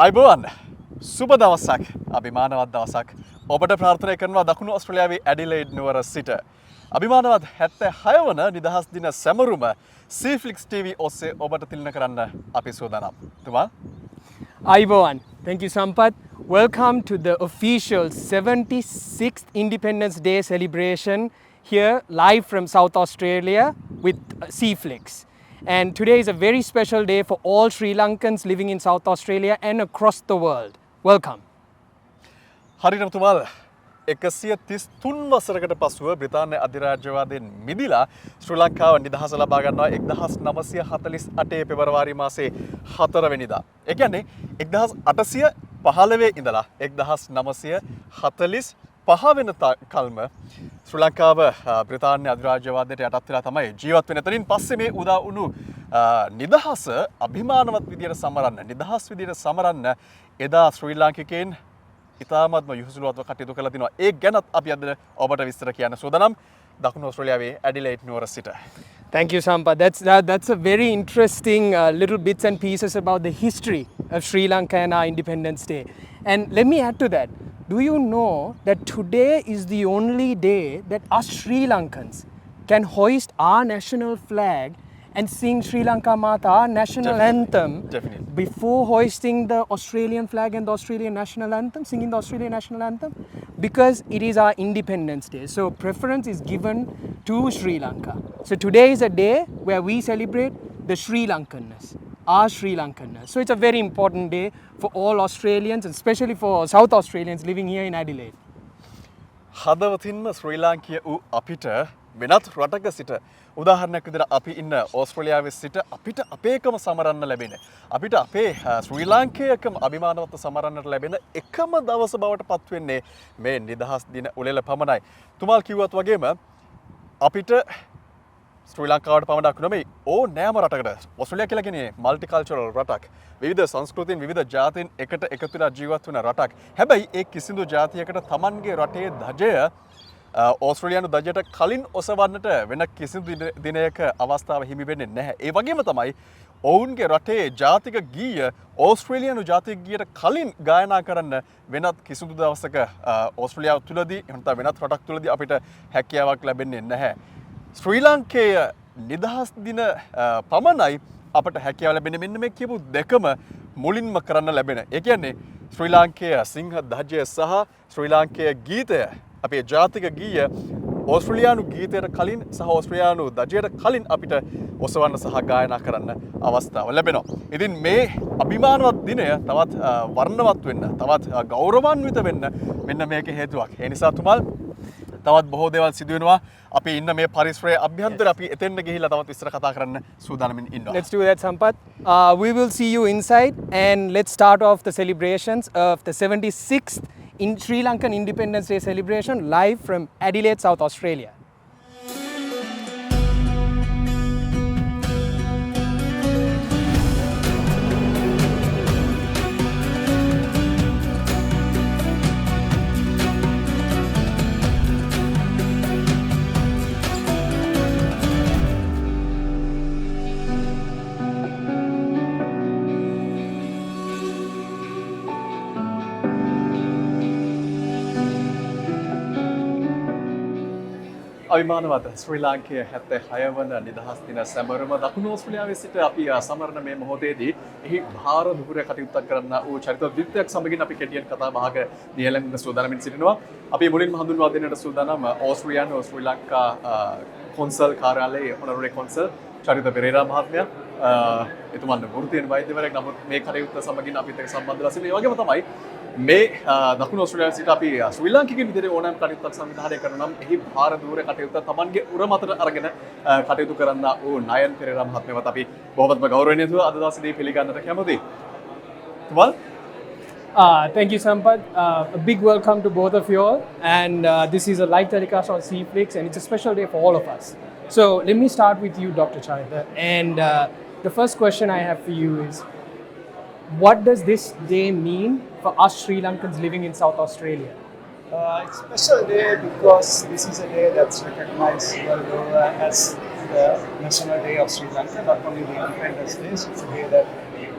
අයිබෝවන් සුබ දවසක් අභිමානවත් දවසක් ඔබට ප්‍රාර්ථනා කරනවා දකුණු ඔස්ට්‍රේලියාවේ ඇඩිලේඩ් නුවර සිට අභිමානවත් 76 වන නිදහස් දින සැමරුම Ceyflix TV ඔස්සේ ඔබට තිළින කරන්න අපි සූදානම්. තුමා Aibowan, thank you Sampath. Welcome to the official 76th Independence Day celebration here live from South Australia with Ceyflix. And today is a very special day for all Sri Lankans living in South Australia and across the world. Welcome. හරියටම තුමාල 133 වසරකට පසුව බ්‍රිතාන්‍ය අධිරාජ්‍යවාදයෙන් මිදිලා ශ්‍රී ලංකාව නිදහස ලබා ගන්නවා 1948 පෙබරවාරි මාසේ 4 වෙනිදා. ඒ කියන්නේ 1815 ඉඳලා 1945 වෙන කල්ම ශ්‍රී ලංකාව බ්‍රිතාන්‍ය අධිරාජ්‍යවාදයට යටත් වෙලා තමයි ජීවත් වෙන්නේ. එතනින් පස්සේ මේ උදා වුණු නිදහස අභිමානවත් විදියට සමරන්න, නිදහස් විදියට සමරන්න එදා ශ්‍රී ලාංකිකයන් ඉතාමත්ම යහුසුලුවත්ව කටයුතු කරලා තිනවා. ඒ ගැනත් අපි අද ඔබට විස්තර කියන්න සූදානම් දකුණු ඔස්ට්‍රේලියාවේ ඇඩිලේඩ් නුවර සිට. Thank you Sampath. That's a very interesting little bits and pieces about the history of Sri Lanka and our Independence Day. And let me add to that. Do you know that today is the only day that us Sri Lankans can hoist our national flag and sing Sri Lanka Mata, our national anthem, before hoisting the Australian flag and the Australian national anthem, singing the Australian national anthem, because it is our Independence Day. So preference is given to Sri Lanka. So today is a day where we celebrate the Sri Lankanness, our Sri Lankanness. So it's a very important day for all Australians, and especially for South Australians living here in Adelaide. හදවතින්ම ශ්‍රී ලාංකීය වූ අපිට වෙනත් රටක සිට උදාහරණයක් විදිහට අපි ඉන්න ඕස්ට්‍රේලියාවේ සිට අපිට අපේකම සමරන්න ලැබෙන අපිට අපේ ශ්‍රී ලාංකේයකම අභිමානවත් සමරන්නට ලැබෙන එකම දවස බවට පත් වෙන්නේ මේ නිදහස් දින උළෙල පමණයි. තුමාල් කිව්වත් වගේම අපිට ශ්‍රී ලංකාවට පමණක් නෙමෙයි ඕනෑම රටකට ඕස්ට්‍රේලියා කියලා කියන්නේ මල්ටි කල්චරල් රටක්. විවිධ සංස්කෘතීන් විවිධ ජාතීන් එකට එකතු වෙලා ජීවත් වෙන රටක්. හැබැයි ඒ කිසිදු ජාතියකට Tamanගේ රටේ ධජය ඕස්ට්‍රේලියානු ධජයට කලින් ඔසවන්නට වෙන කිසිදු දිනයක අවස්ථාව හිමි වෙන්නේ නැහැ. ඒ වගේම තමයි ඔවුන්ගේ රටේ ජාතික ගීය ඕස්ට්‍රේලියානු ජාතික ගීයට කලින් ගායනා කරන්න වෙනත් කිසිදු දවසක ඕස්ට්‍රේලියාව තුලදී එහෙනම් වෙනත් රටක් තුලදී අපිට හැකියාවක් ලැබෙන්නේ නැහැ. ශ්‍රී ලාංකේය නිදහස් දින පමණයි අපට හැකියාව ලැබෙන්නේ මෙන්න මේ කියපු දෙකම මුලින්ම කරන්න ලැබෙන. ඒ කියන්නේ ශ්‍රී ලාංකේය සිංහ ධජය සහ ශ්‍රී ලාංකේය ගීතය අපේ ජාතික ගීය ඕස්ට්‍රේලියානු ගීතයට කලින් සහ ඕස්ට්‍රේලියානු ධජයට කලින් අපිට ඔසවන්න සහ ගායනා කරන්න අවස්ථාව ලැබෙනවා. ඉතින් මේ අභිමානවත් දිනය තවත් වර්ණවත් වෙන්න, තවත් ගෞරවාන්විත වෙන්න මෙන්න මේක හේතුවක්. ඒ නිසා තුමල් තවත් බොහෝ දේවල් සිදු වෙනවා. අපි ඉන්න මේ පරිසරයේ අභ්‍යන්තර අපි එතෙන්ට ගිහිල්ලා තවත් විස්තර කතා කරන්න සූදානමින් ඉන්නවා. Let's do that Sampath. We will see you inside, and let's start off the celebrations of the 76th in Sri Lankan Independence Day celebration live from Adelaide, South Australia. අවිමානවත් ශ්‍රී ලාංකේය 76 වන නිදහස් දින සැමරුම දකුණු ඕස්ට්‍රේලියාවේ සිට අපි සමරන මේ මොහොතේදී එහි භාර දුර කටයුත්තක් කරන්න වූ චරිත විද්‍යාවක් සමගින් අපි කෙටියෙන් කතා බහක නියැලෙන්න සූදානම්ින් සිටිනවා. අපි මුලින්ම හඳුන්වා දෙන්නට සූදානම් ඕස්ට්‍රේලියානු ශ්‍රී ලංකා කොන්සල් කාර්යාලයේ හොනරරි කොන්සල් චරිත පෙරේරා මහත්මයා. එතුමන් වෘත්තීය වෛද්‍යවරයෙක්. නමුත් මේ කටයුත්ත සමගින් අපිත් එක්ක සම්බන්ධ වෙලා සිටිනවා. ඒ වගේම තමයි මේ දකුණු ඔස්ට්‍රේලියාවේ සිට අපි ශ්‍රී ලාංකිකයන් විදිහට ඕනෑම කටයුත්තක් සංවිධානය කරන නම් එහි භාර දූර කටයුත්ත Tamanගේ උර මතට අරගෙන කටයුතු කරන්න ඕ නයන් පෙරේරා මහත්මයාවත් අපි බොහොමත්ම ගෞරවණීයව අද දවසේදී පිළිගන්නට කැමතියි. තුමල් Thank you Sampath. A big welcome to both of you all, and this is a live telecast on Ceyflix, and it's a special day for all of us. So let me start with you, Dr. Charita, and the first question I have for you is, what does this day mean for us Sri Lankans living in South Australia? It's a special day because this is a day that's recognized world over as the National Day of Sri Lanka, not only the Independence Day. It's a day that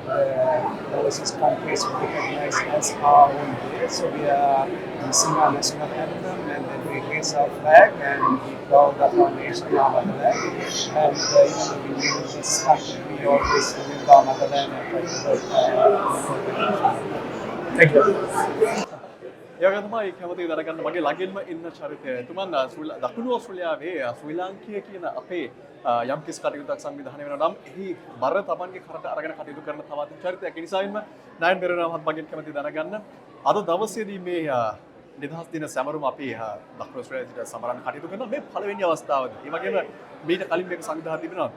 overseas countries recognize as our own day. So we are sing our national anthem and then we raise our flag and we proud of our nation, our motherland. And even though we live in this country, we always remember our motherland and try to work for the nation. Thank you. ඒවගේ තමයි කැමති දැනගන්න මගේ ළඟින්ම ඉන්න චරිතය. එතුමන් දකුණු ඕස්ට්‍රේලියාවේ ශ්‍රී ලාංකීය කියන අපේ යම් කිසි කටයුත්තක් සංවිධානය වෙනවා නම් එහි බර තමන්ගේ කරට අරගෙන කටයුතු කරන තවත් චරිතයක්. ඒ නිසායින්ම නයන් පෙරේරා මහත් මගෙන් කැමති දැනගන්න අද දවසේදී මේ නිදහස් දින සැමරුම අපි දකුණු ඕස්ට්‍රේලියාවේ සමරන්න කටයුතු කරන මේ පළවෙනි අවස්ථාවදී. ඒ වගේම මීට කලින් මේක සංවිධානය තිබෙනවා.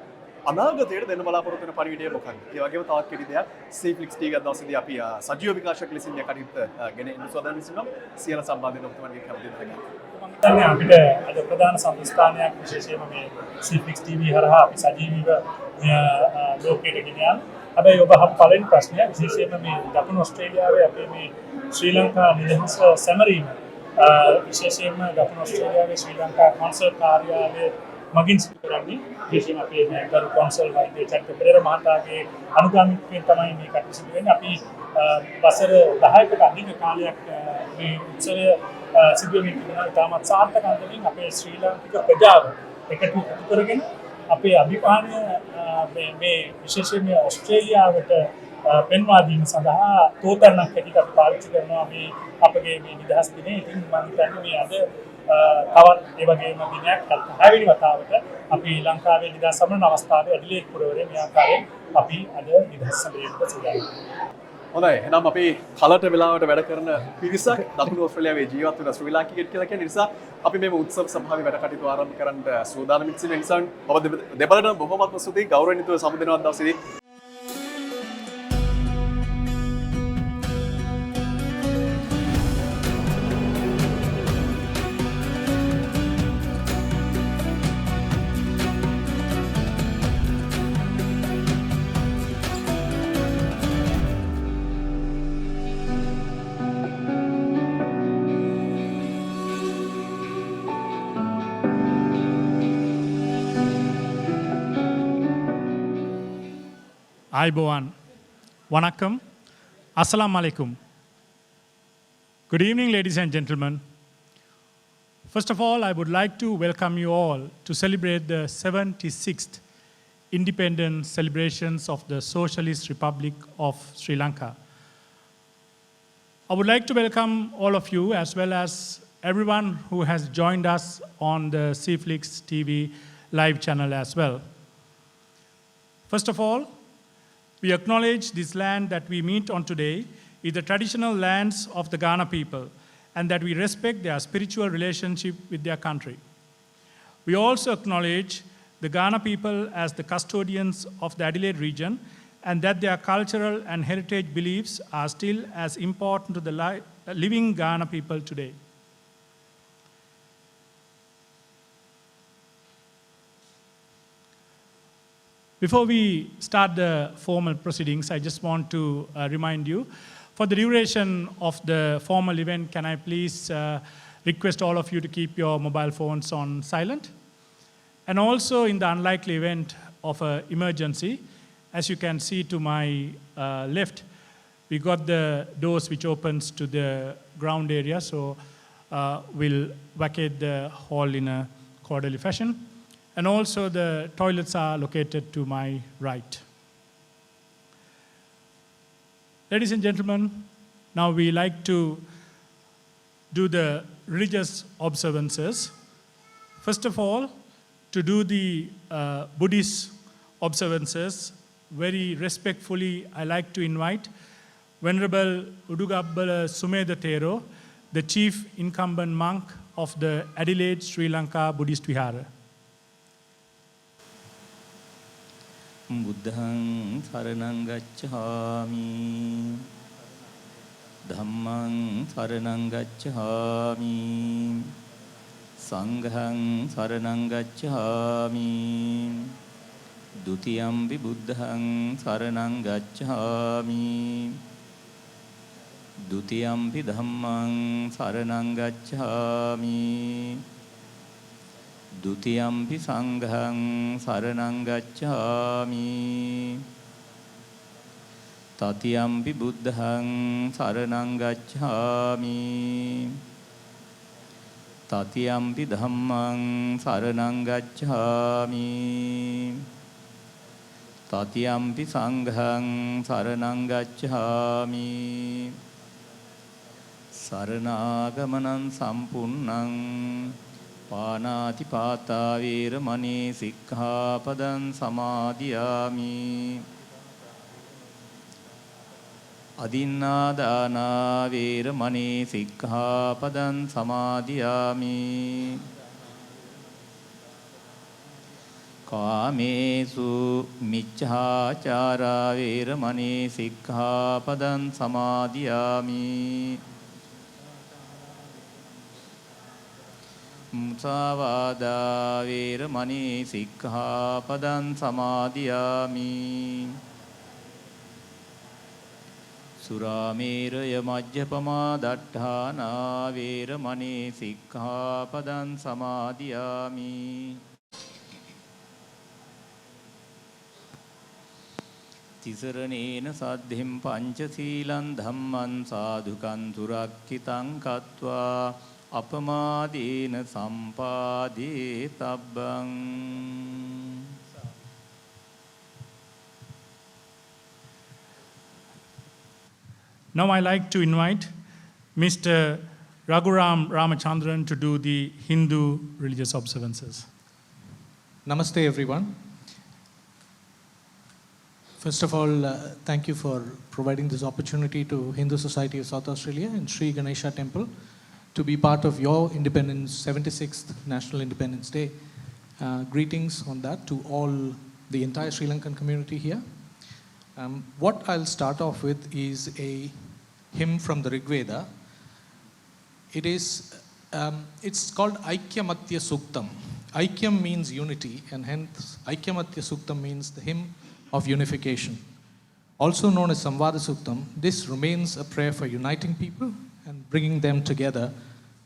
අනාගතයට දෙන්න බලාපොරොත්තු වෙන පරිවිඩය මොකක්ද? ඒ වගේම තවත් කෙටි දෙයක් Ceyflix ටී ගත් දවසේදී අපි සජීව විකාශක ලෙසින් මේ කටයුත්ත ගෙන එන්න සූදානම් වෙනවා. සියලු සම්බන්ධයෙන් ඔබතුමන්ගේ කැමති දැනගන්න. මම අපිට අද ප්‍රධාන සංස්ථානයක් විශේෂයෙන්ම මේ Ceyflix TV හරහා අපි සජීවීව ලෝකයට ගෙන යන. හැබැයි ඔබ අහපු පළවෙනි ප්‍රශ්නය විශේෂයෙන්ම මේ දකුණු ඕස්ට්‍රේලියාවේ අපේ මේ ශ්‍රී ලංකා නිදහස සැමරීම විශේෂයෙන්ම දකුණු ඕස්ට්‍රේලියාවේ ශ්‍රී ලංකා කොන්සල් කාර්යාලයේ මගින් සිදු කරන්නේ විශේෂයෙන් අපේ මේ ගරු කොන්සල් වෛද්‍ය චරිත පෙරේරා මහතාගේ අනුගාමිකත්වයෙන් තමයි මේ කටයුතු සිදු වෙන්නේ. අපි වසර 10කට අධික කාලයක් මේ උත්සවය සිදු වෙමින් ඉන්නවා. ඉතාමත් සාර්ථක අන්දමින් අපේ ශ්‍රී ලාංකික ප්‍රජාව එකතු කරගෙන අපේ අභිපානය මේ විශේෂයෙන් ඕස්ට්‍රේලියාවට පෙන්වා දීම සඳහා තෝතරණක් හැටියට අපි පාවිච්චි කරනවා මේ අපගේ මේ නිදහස් දිනේ. ඉතින් මම හිතන්නේ මේ අද තවත් ඒ වගේම දිනයක් 6 වෙනි වතාවට අපි ලංකාවේ නිදහස් සමරන අවස්ථාවේ ඇඩිලේඩ් පුරවරේ මේ ආකාරයෙන් අපි අද නිදහස් සමරයට සූදානම්. හොඳයි. එහෙනම් අපි කලට වෙලාවට වැඩ කරන පිරිසක් දකුණු ඕස්ට්‍රේලියාවේ ජීවත් වෙන ශ්‍රී ලාංකිකයෙක් කියලා කියන නිසා අපි මේ උත්සව සභාවේ වැඩ කටයුතු ආරම්භ කරන්න සූදානම් වෙන නිසා ඔබ දෙපළටම බොහොමත්ම ස්තුතියි ගෞරවණීයව සමුදෙනවත් දවසේදී Aibowan, Wanakkam, Assalamu alaikum. Good evening, ladies and gentlemen. First of all, I would like to welcome you all to celebrate the 76th independence celebrations of the Socialist Republic of Sri Lanka. I would like to welcome all of you as well as everyone who has joined us on the Ceyflix TV live channel as well. First of all, we acknowledge this land that we meet on today is the traditional lands of the Ghana people and that we respect their spiritual relationship with their country. We also acknowledge the Ghana people as the custodians of the Adelaide region and that their cultural and heritage beliefs are still as important to the living Ghana people today. Before we start the formal proceedings, I just want to remind you, for the duration of the formal event, can I please request all of you to keep your mobile phones on silent? And also in the unlikely event of an emergency, as you can see to my left, we got the doors which opens to the ground area, so we'll vacate the hall in a orderly fashion. And also the toilets are located to my right. Ladies and gentlemen, now we like to do the religious observances. First of all, to do the Buddhist observances, very respectfully, I like to invite Venerable Udugabbala Sumedha Thero, the chief incumbent monk of the Adelaide, Sri Lanka Buddhist Vihara. බුද්ධං සරණං ගච්ඡාමි ධම්මං සරණං ගච්ඡාමි සංඝං සරණං ගච්ඡාමි ဒုတိယံ ම්පි බුද්ධං සරණං ගච්ඡාමි ဒုတိယံ ම්පි ධම්මං සරණං ගච්ඡාමි Dutiyampi sanghang saranang gacchami තතියම්පි බුද්ධං සරණං ගච්ඡාමි තතියම්පි ධම්මං සරණං ගච්ඡාමි තතියම්පි සංඝං සරණං ගච්ඡාමි සරණාගමනං සම්පුන්නං පානාති පාතා වේරමණී සික්ඛාපදං සමාදියාමි අදින්නා දානා වේරමණී සික්ඛාපදං සමාදියාමි කාමේසු මිච්ඡාචාරා වේරමණී සික්ඛාපදං සමාදියාමි මුසාවාදා වේරමණී සික්ඛාපදං සමාදියාමි සුරාමේරය මජ්ජපමා දට්ඨානා වේරමණී සික්ඛාපදං සමාදියාමි තිසරණේන සද්ධින් පංචශීලං ධම්මං සාදුකං සුරක්ඛිතං කତ୍වා අපමාදීන සම්පාදී තබ්බං Now I like to invite Mr. Raghuram Ramachandran to do the Hindu religious observances. Namaste everyone. First of all, thank you for providing this opportunity to Hindu Society of South Australia and Sri Ganesha Temple to be part of your Independence 76th National Independence Day. Greetings on that to all the entire Sri Lankan community here. What I'll start off with is a hymn from the Rig Veda. It's called Aikyamatya Suktam. Aikyam means unity, and hence Aikyamatya Suktam means the hymn of unification. Also known as Samvada Suktam, this remains a prayer for uniting people and bringing them together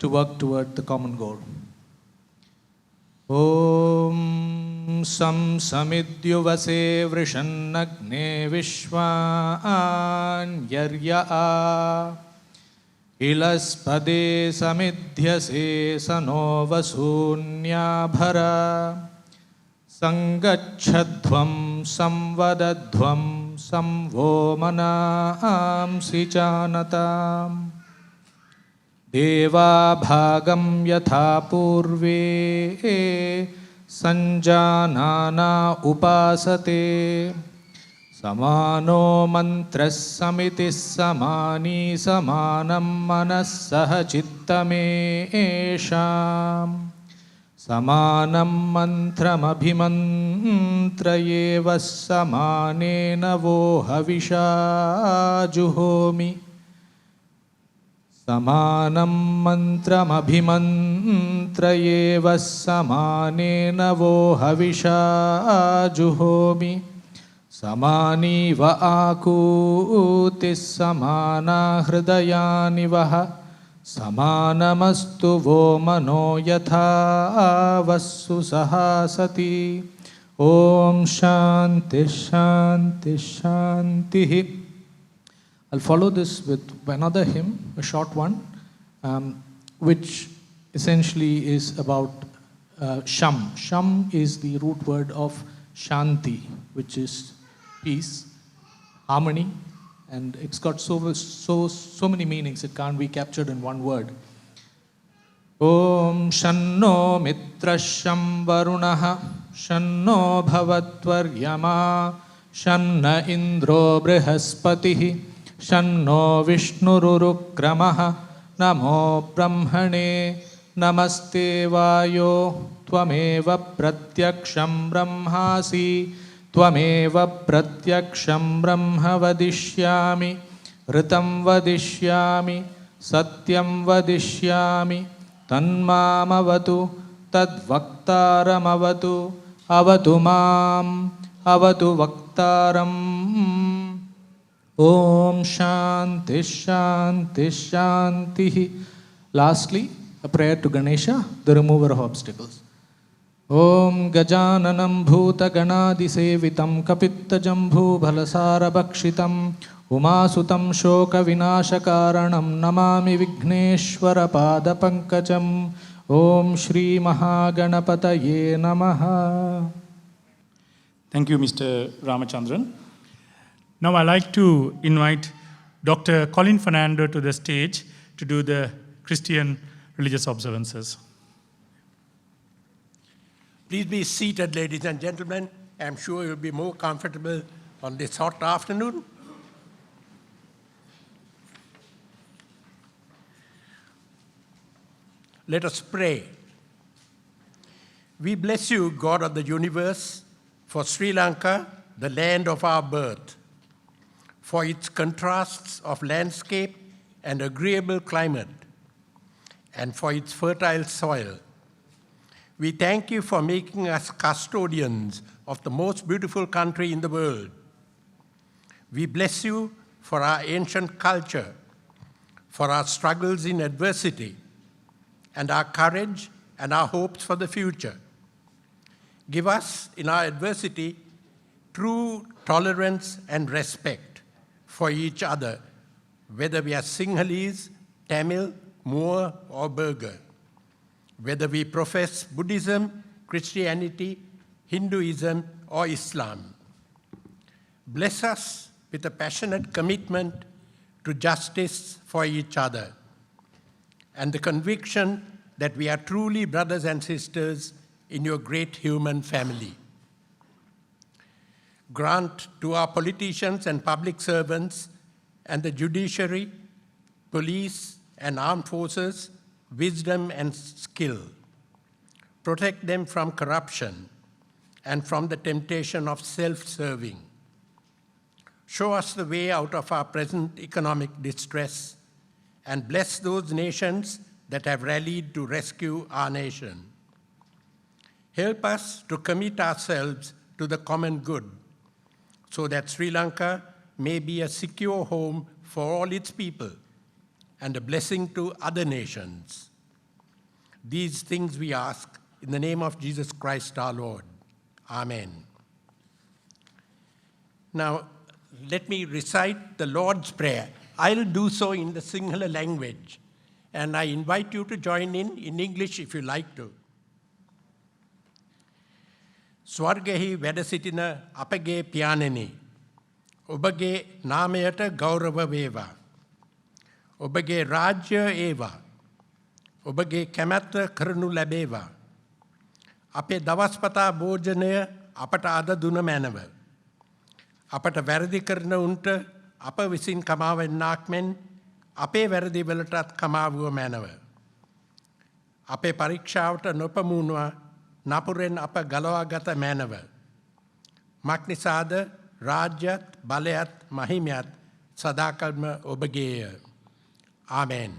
to work toward the common goal. Om Sam Samidyuvase Vrishannagne Vishwanyarya Ilaspade Samidhyase Sanovasunyabhara Sangachadhvam Samvadadhvam Samvomanamsi Janatam Deva bhagam yatha purve sanjanana upasate samano mantras samitis samani samanam manassaha chittamesham samanam mantram abhimantrayeva samanena vo havisha juhomi Samanam mantram abhimantrayeva samanena vo havisha juhomi samani va akutis samana hridayani vaha samanamastu vo mano yatha vassu sahasati Om Shanti Shanti Shanti. I'll follow this with another hymn, a short one, which essentially is about Sham. Sham is the root word of Shanti, which is peace, harmony, and it's got so many meanings, it can't be captured in one word. Om Shanno Mitra Sham Varunaha Shanno Bhavatvaryama Shanna Indro Brihaspatihi Shanno Vishnururukramaha Namo Brahmane Namaste Vayo Tvameva Pratyaksham Brahmasi Tvameva Pratyaksham Brahma Vadishyami Ritam Vadishyami Satyam Vadishyami Tanmamavatu Tadvaktaramavatu Avatu Mam Avatu Vaktaram. Om Shanti Shanti Shanti. Lastly, a prayer to Ganesha, the remover of obstacles. Om Gajananam Bhuta Ganadi Sevitam Kapitta Jambhu Bhalasara Bhakshitam उमासुतं शोकविनाशकारणं Namami विघ्नेश्वरपादपङ्कजम् ॐ श्रीमहागणपतये नमः. Thank you, Mr. Ramachandran. Now I'd like to invite Dr. Colin Fernando to the stage to do the Christian religious observances. Please be seated, ladies and gentlemen. I'm sure you'll be more comfortable on this hot afternoon. Let us pray. We bless you, God of the universe, for Sri Lanka, the land of our birth, for its contrasts of landscape and agreeable climate, and for its fertile soil. We thank you for making us custodians of the most beautiful country in the world. We bless you for our ancient culture, for our struggles in adversity, and our courage and our hopes for the future. Give us, in our adversity, true tolerance and respect for each other, whether we are Sinhalese, Tamil, Moor, or Burgher, whether we profess Buddhism, Christianity, Hinduism, or Islam. Bless us with a passionate commitment to justice for each other and the conviction that we are truly brothers and sisters in your great human family. Grant to our politicians and public servants and the judiciary, police, and armed forces wisdom and skill. Protect them from corruption and from the temptation of self-serving. Show us the way out of our present economic distress and bless those nations that have rallied to rescue our nation. Help us to commit ourselves to the common good so that Sri Lanka may be a secure home for all its people and a blessing to other nations. These things we ask in the name of Jesus Christ our Lord. Amen. Now, let me recite the Lord's Prayer. I'll do so in the Sinhala language, and I invite you to join in English if you like to. ස්වර්ගෙහි වැඩ සිටින අපගේ පියාණෙනි, ඔබගේ නාමයට ගෞරව වේවා. ඔබගේ රාජ්‍ය ඒවා. ඔබගේ කැමැත්ත කරනු ලැබේවා. අපේ දවස්පතා භෝජනය අපට අද දුන මැනව. අපට වැරදි කරන උන්ට අප විසින් කමාවෙන්නාක් මෙන් අපේ වැරදි වලටත් කමාවුව මැනව. අපේ පරීක්ෂාවට නොපමුණුව නපුරෙන් අප ගලවාගත මැනව. මක්නිසාද රාජ්‍යත් බලයත් මහිමයත් සදාකල්ම ඔබගේය. Amen.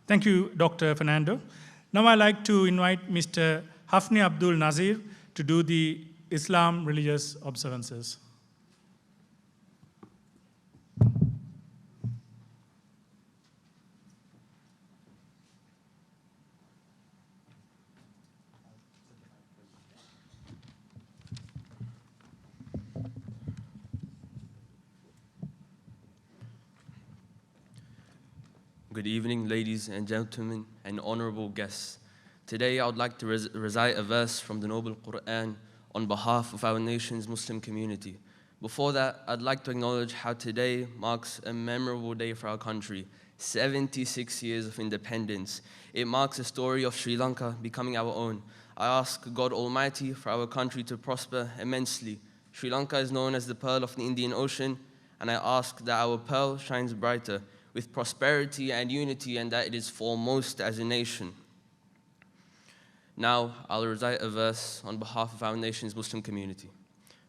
Thank you, Dr. Fernando. Now I'd like to invite Mr. Hafni Abdul Nazir to do the Islam religious observances. Good evening, ladies and gentlemen, and honorable guests. Today, I would like to recite a verse from the Noble Quran on behalf of our nation's Muslim community. Before that, I'd like to acknowledge how today marks a memorable day for our country, 76 years of independence. It marks the story of Sri Lanka becoming our own. I ask God Almighty for our country to prosper immensely. Sri Lanka is known as the pearl of the Indian Ocean, and I ask that our pearl shines brighter with prosperity and unity, and that it is foremost as a nation. Now, I'll recite a verse on behalf of our nation's Muslim community,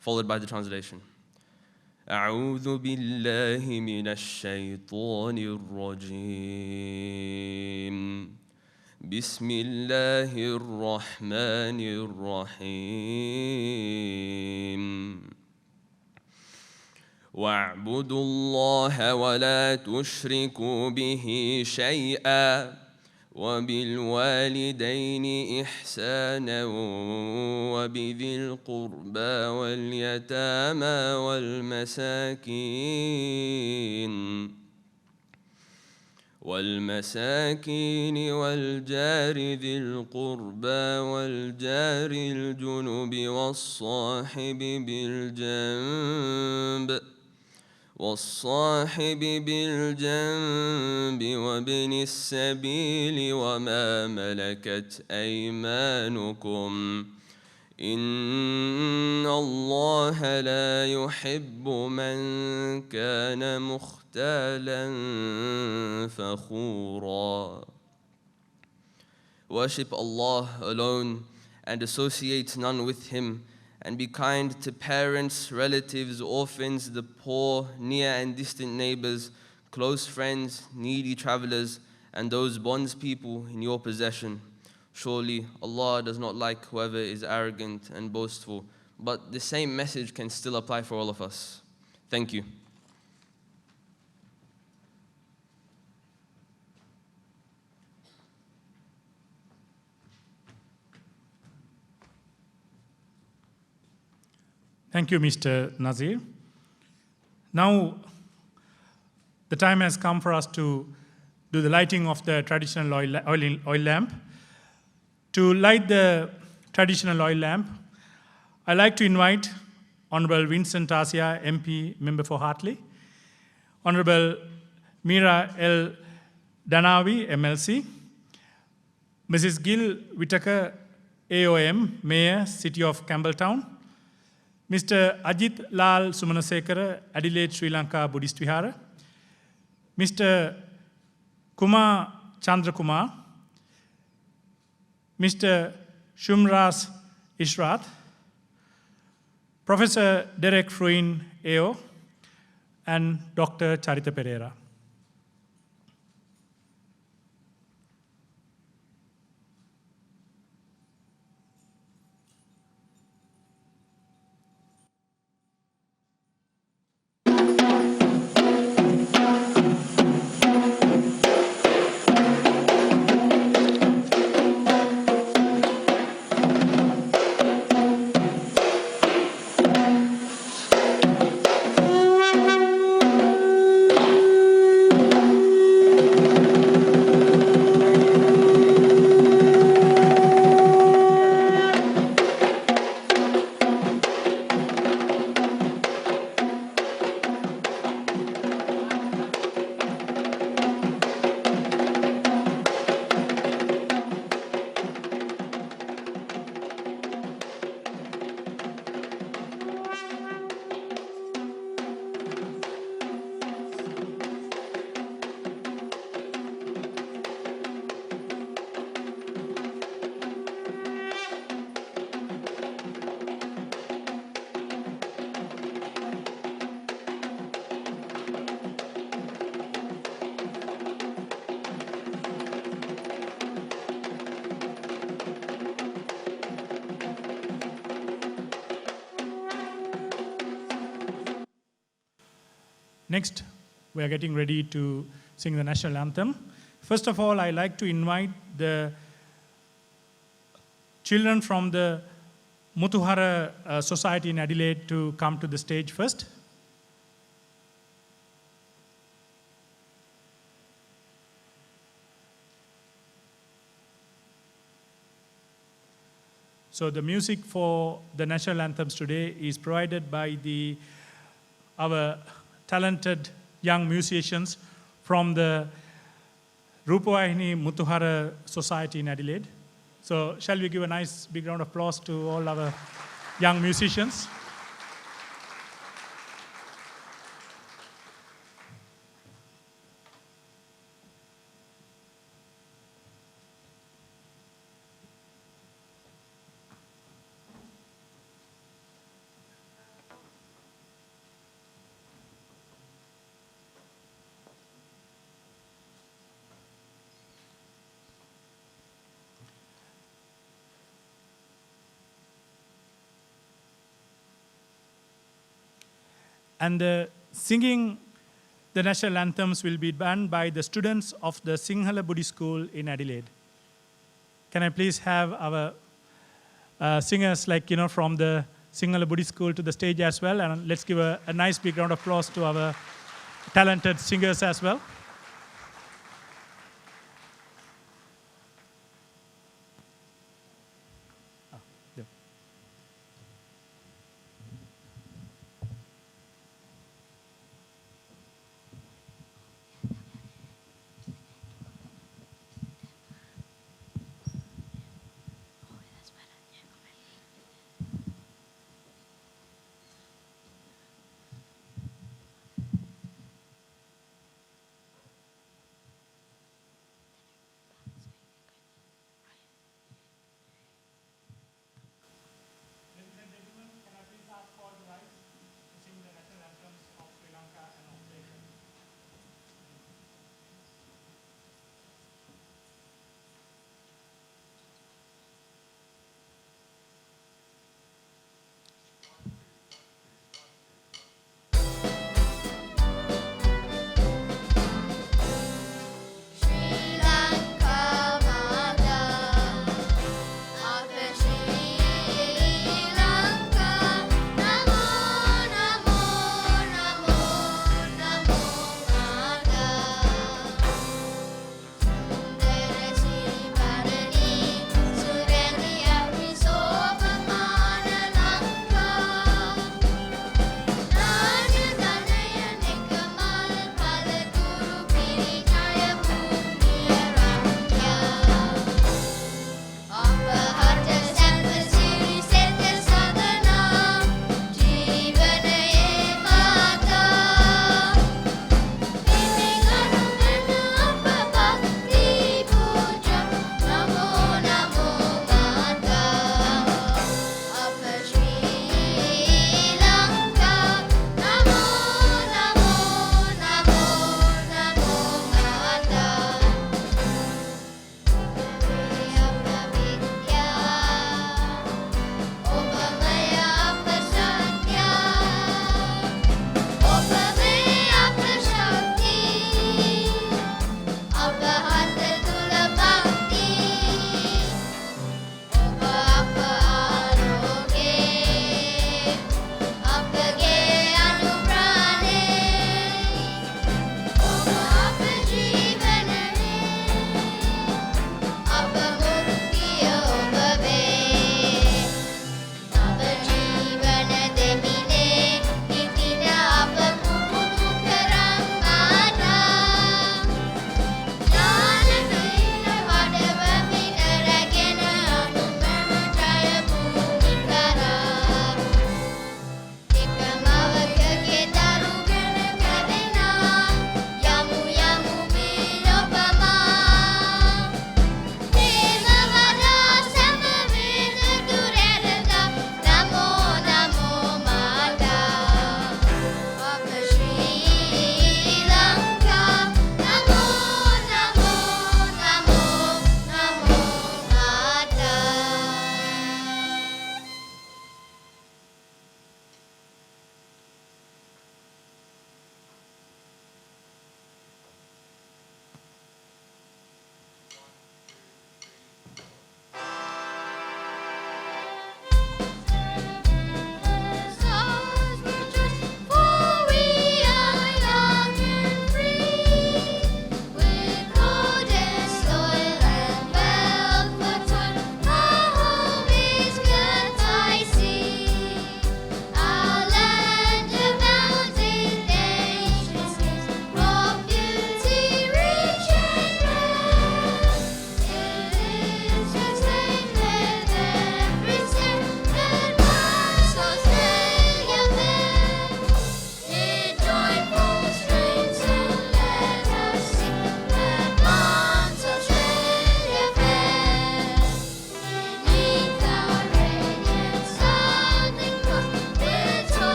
followed by the translation. أعوذ بالله من الشيطان الرجيم بسم الله الرحمن الرحيم واعبدوا الله ولا تشركوا به شيئا وبالوالدين إحسانا وبذي القربى واليتامى والمساكين والجار ذي القربى والجار الجنب والصاحب بالجنب وابن السبيل وما ملكت أيمانكم إن الله لا يحب من كان مختالا فخورا. Worship Allah alone and associate none with Him, and be kind to parents, relatives, orphans, the poor, near and distant neighbors, close friends, needy travelers, and those bondspeople in your possession. Surely Allah does not like whoever is arrogant and boastful, but the same message can still apply for all of us. Thank you. Thank you, Mr. Nazir. Now, the time has come for us to do the lighting of the traditional oil lamp. To light the traditional oil lamp, I'd like to invite Honorable Vincent Asia, MP, Member for Hartley, Honorable Mira L. Danawi, MLC, Mrs. Gil Whitaker, AOM, Mayor, City of Campbelltown, Mr. Ajit Lal Sumanasekara, Adelaide, Sri Lanka Buddhist Vihara, Mr. Kumar Chandra Kumar, Mr. Shumras Ishrat, Professor Derek Fruin, AO, and Dr. Charita Pereira. Next, we are getting ready to sing the national anthem. First of all, I'd like to invite the children from the Mutuhara Society in Adelaide to come to the stage first. So the music for the national anthems today is provided by our talented young musicians from the Rupavahini Mutuhara Society in Adelaide. So shall we give a nice big round of applause to all our young musicians? And the singing the national anthems will be done by the students of the Sinhala Buddhist School in Adelaide. Can I please have our singers from the Sinhala Buddhist School to the stage as well, and let's give a nice big round of applause to our talented singers as well.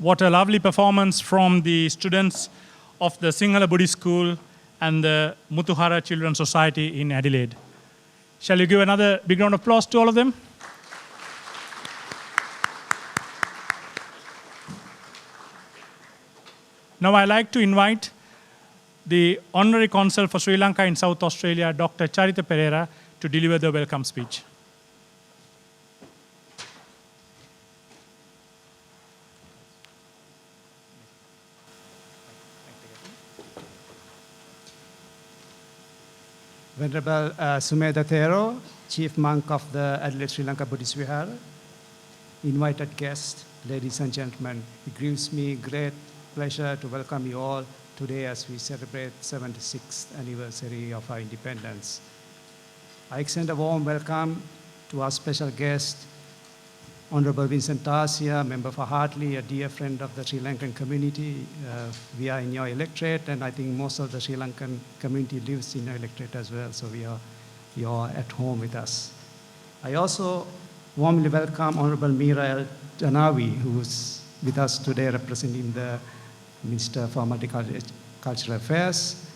What a lovely performance from the students of the Sinhala Buddhist School and the Mutuhara Children's Society in Adelaide. Shall you give another big round of applause to all of them? Now I'd like to invite the Honorary Consul for Sri Lanka in South Australia, Dr. Charita Pereira, to deliver the welcome speech. Venerable Sumedha Thero, Chief Monk of the Adelaide Sri Lanka Buddhist Vihara, invited guests, ladies and gentlemen, it gives me great pleasure to welcome you all today as we celebrate 76th anniversary of our independence. I extend a warm welcome to our special guest, Honorable Vincent Tarsia, member for Hartley, a dear friend of the Sri Lankan community. We are in your electorate, and I think most of the Sri Lankan community lives in your electorate as well, so you're at home with us. I also warmly welcome Honorable Mira El Janawi, who's with us today representing the Minister for Multicultural Affairs.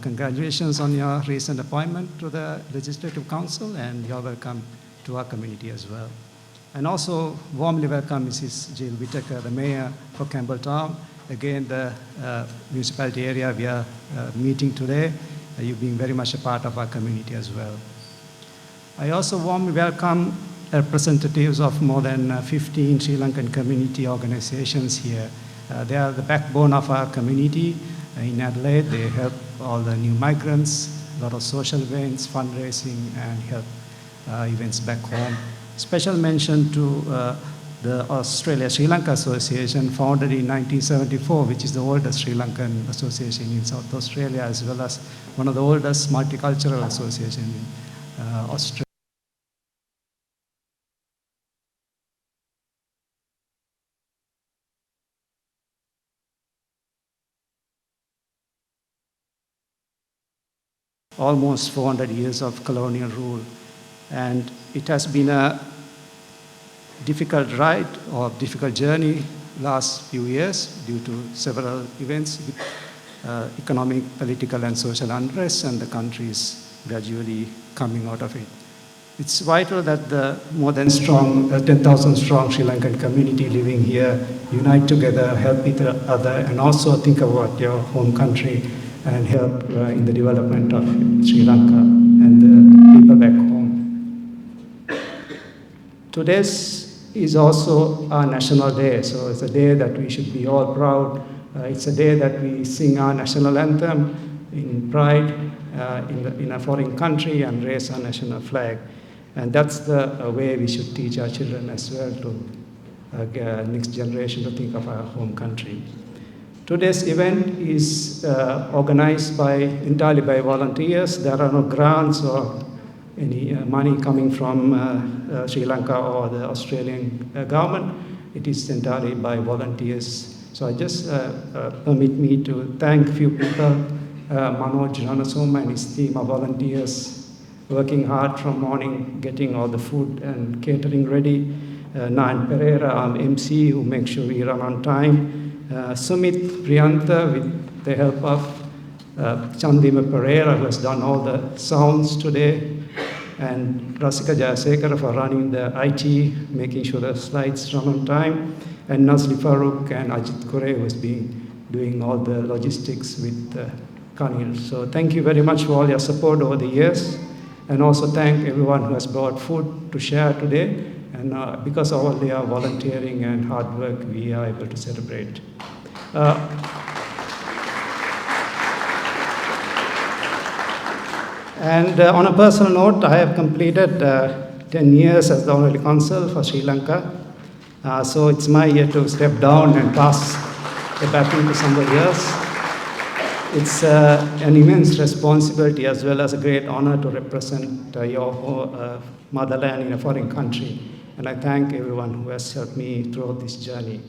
Congratulations on your recent appointment to the Legislative Council, and you're welcome to our community as well. And also warmly welcome Mrs. Jill Whittaker, the Mayor for Campbelltown. Again, the municipality area we are meeting today. You've been very much a part of our community as well. I also warmly welcome representatives of more than 15 Sri Lankan community organizations here. They are the backbone of our community in Adelaide. They help all the new migrants, a lot of social events, fundraising, and help events back home. Special mention to the Australia-Sri Lanka Association, founded in 1974, which is the oldest Sri Lankan association in South Australia, as well as one of the oldest multicultural associations in Australia. Almost 400 years of colonial rule. And it has been a difficult ride or difficult journey last few years due to several events with economic, political, and social unrest, and the country is gradually coming out of it. It's vital that the more than 10,000 strong Sri Lankan community living here unite together, help each other, and also think about your home country and help in the development of Sri Lanka and the people back home. Today is also our national day, so it's a day that we should be all proud. It's a day that we sing our national anthem in pride in a foreign country and raise our national flag. And that's the way we should teach our children as well to next generation to think of our home country. Today's event is organized entirely by volunteers. There are no grants or any money coming from Sri Lanka or the Australian government. It is entirely by volunteers. So I just permit me to thank a few people, Manoj Ranasoma and his team of volunteers, working hard from morning, getting all the food and catering ready. Nayan Pereira, our MC, who makes sure we run on time. Sumit Priyanta, with the help of Chandima Pereira, who has done all the sounds today, and Rasika Jayasekara for running the IT, making sure the slides run on time, and Nazli Farooq and Ajit Kure, who has been doing all the logistics with Kanil. So thank you very much for all your support over the years, and also thank everyone who has brought food to share today. And because of all their volunteering and hard work, we are able to celebrate. And on a personal note, I have completed 10 years as the Honorary Consul for Sri Lanka. So it's my year to step down and pass the baton to somebody else. It's an immense responsibility as well as a great honor to represent your motherland in a foreign country. And I thank everyone who has helped me throughout this journey.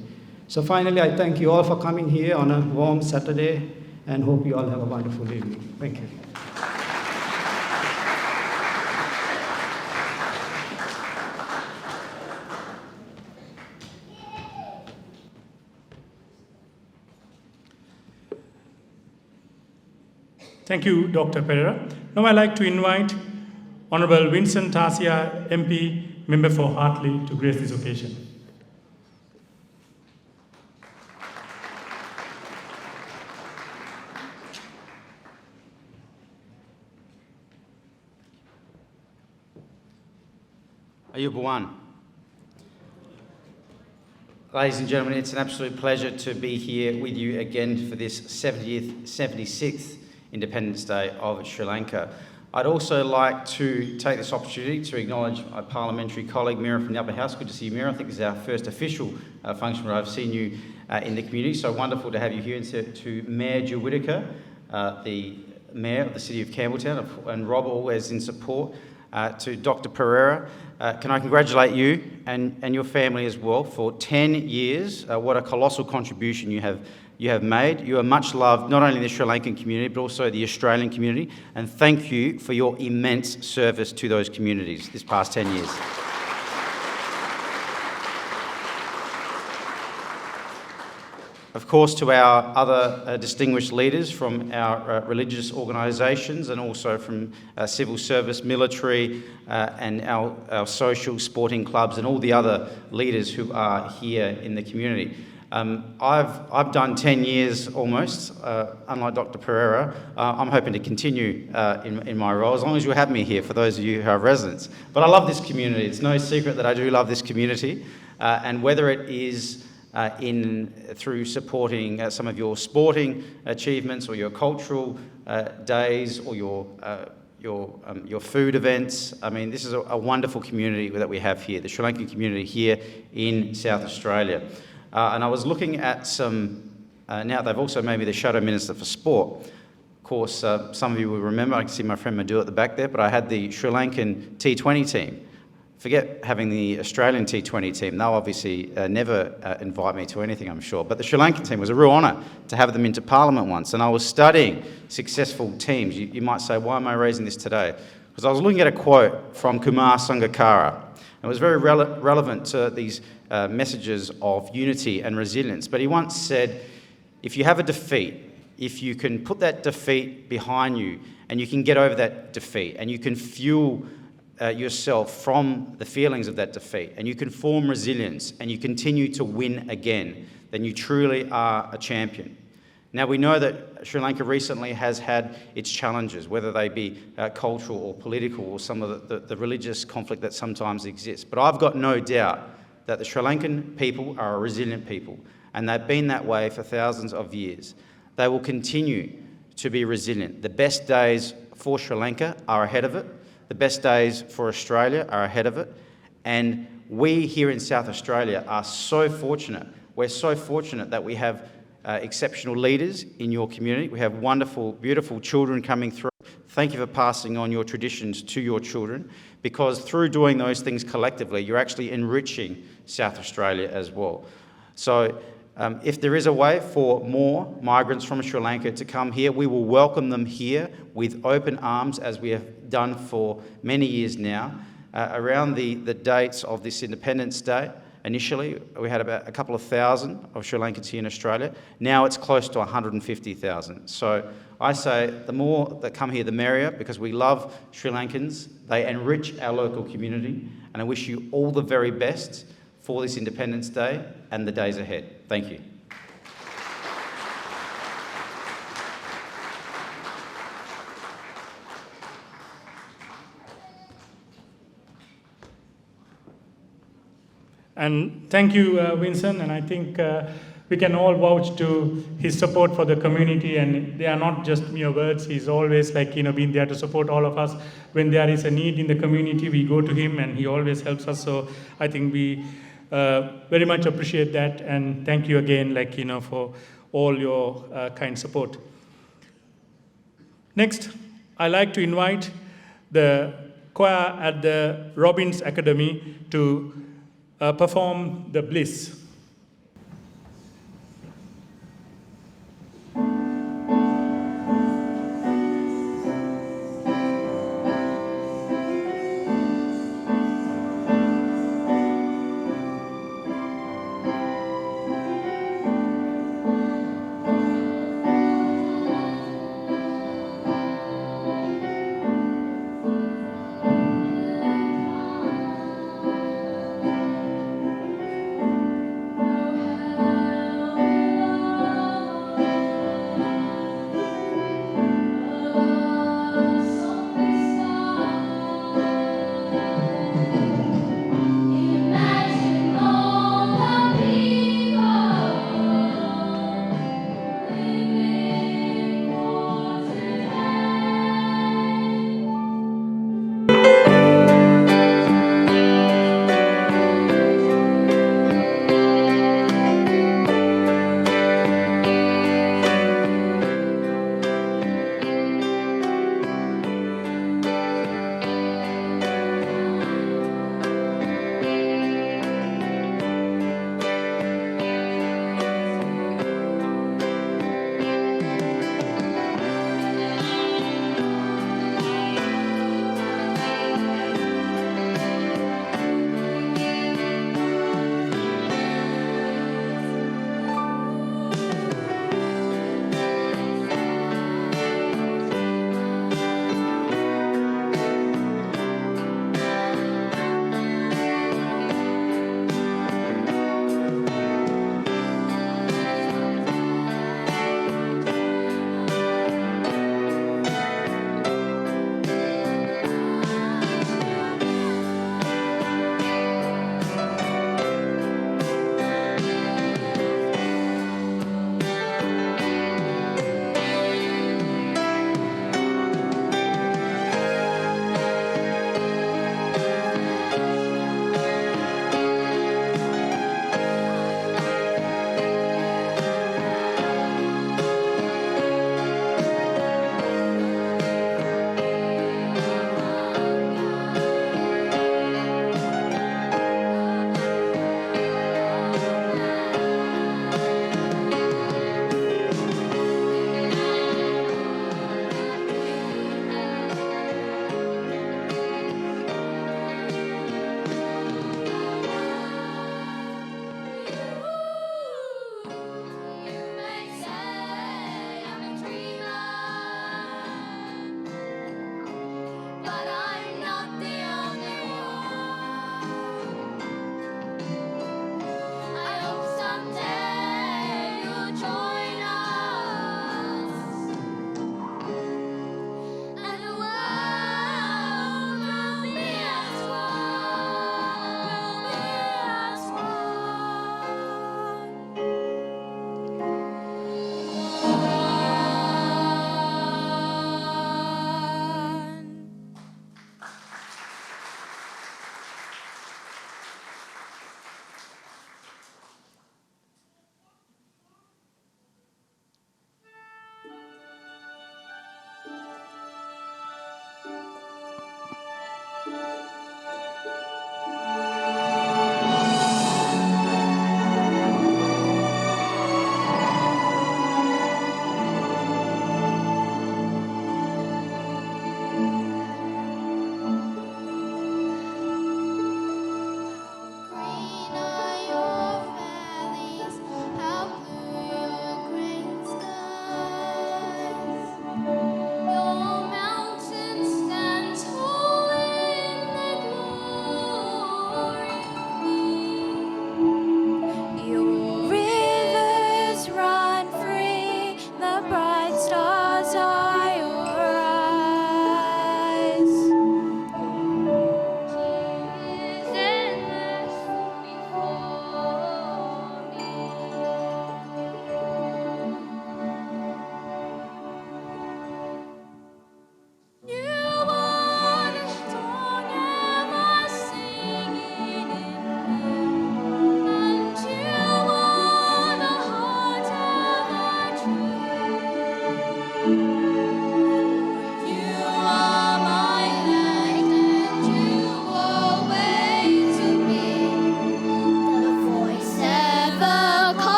So finally, I thank you all for coming here on a warm Saturday, and hope you all have a wonderful evening. Thank you. Thank you, Dr. Pereira. Now I'd like to invite Honorable Vincent Tasia, MP, Member for Hartley, to grace this occasion. Ayubawan. Ladies and gentlemen, it's an absolute pleasure to be here with you again for this 76th Independence Day of Sri Lanka. I'd also like to take this opportunity to acknowledge my parliamentary colleague Mira from the Upper House. Good to see you, Mira. I think this is our first official function where I've seen you in the community, so wonderful to have you here. And to Mayor Jill Whittaker, the Mayor of the City of Campbelltown, and Rob, always in support. To Dr. Pereira, can I congratulate you and your family as well for 10 years. What a colossal contribution you have made. You are much loved, not only in the Sri Lankan community, but also the Australian community. And thank you for your immense service to those communities this past 10 years. Of course, to our other distinguished leaders from our religious organisations and also from civil service, military, and our social sporting clubs and all the other leaders who are here in the community. I've done 10 years almost, unlike Dr. Pereira. I'm hoping to continue in my role, as long as you have me here, for those of you who are residents. But I love this community. It's no secret that I do love this community, and whether it is through supporting some of your sporting achievements or your cultural days or your food events. I mean, this is a wonderful community that we have here, the Sri Lankan community here in South Australia. And I was looking at some, now they've also made me the Shadow Minister for Sport. Of course, some of you will remember, I can see my friend Madhu at the back there, but I had the Sri Lankan T20 team. Forget having the Australian T20 team. They'll obviously never invite me to anything, I'm sure. But the Sri Lankan team was a real honour to have them into Parliament once. And I was studying successful teams. You might say, why am I raising this today? Because I was looking at a quote from Kumar Sangakkara. It was very relevant to these messages of unity and resilience. But he once said, if you have a defeat, if you can put that defeat behind you and you can get over that defeat and you can fuel yourself from the feelings of that defeat and you can form resilience and you continue to win again, then you truly are a champion. Now, we know that Sri Lanka recently has had its challenges, whether they be cultural or political or some of the religious conflict that sometimes exists. But I've got no doubt that the Sri Lankan people are a resilient people, and they've been that way for thousands of years. They will continue to be resilient. The best days for Sri Lanka are ahead of it. The best days for Australia are ahead of it. And we here in South Australia are so fortunate. We're so fortunate that we have exceptional leaders in your community. We have wonderful, beautiful children coming through. Thank you for passing on your traditions to your children, because through doing those things collectively, you're actually enriching South Australia as well. So if there is a way for more migrants from Sri Lanka to come here, we will welcome them here with open arms, as we have done for many years now. Around the dates of this Independence Day, initially we had about a couple of thousand of Sri Lankans here in Australia. Now it's close to 150,000. So I say the more that come here, the merrier, because we love Sri Lankans. They enrich our local community, and I wish you all the very best for this Independence Day and the days ahead. Thank you. And thank you, Vincent, and I think we can all vouch to his support for the community, and they are not just mere words. He's always been there to support all of us. When there is a need in the community, we go to him and he always helps us. So I think we very much appreciate that, and thank you again, for all your kind support. Next, I'd like to invite the choir at the Robbins Academy to perform the Bliss.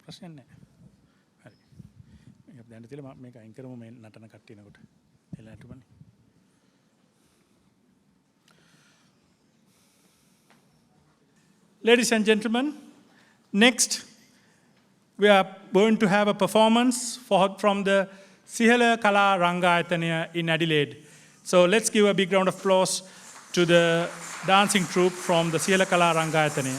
ප්‍රශ්නයක් නැහැ. හරි. කියන්න තියලා මේක අයින් කරමු මේ නටන කට්ටියනකොට. එලා නටුමනේ. Ladies and gentlemen, next we are going to have a performance from the Sihala Kala Rangayatana in Adelaide. So let's give a big round of applause to the dancing troupe from the Sihala Kala Rangayatana.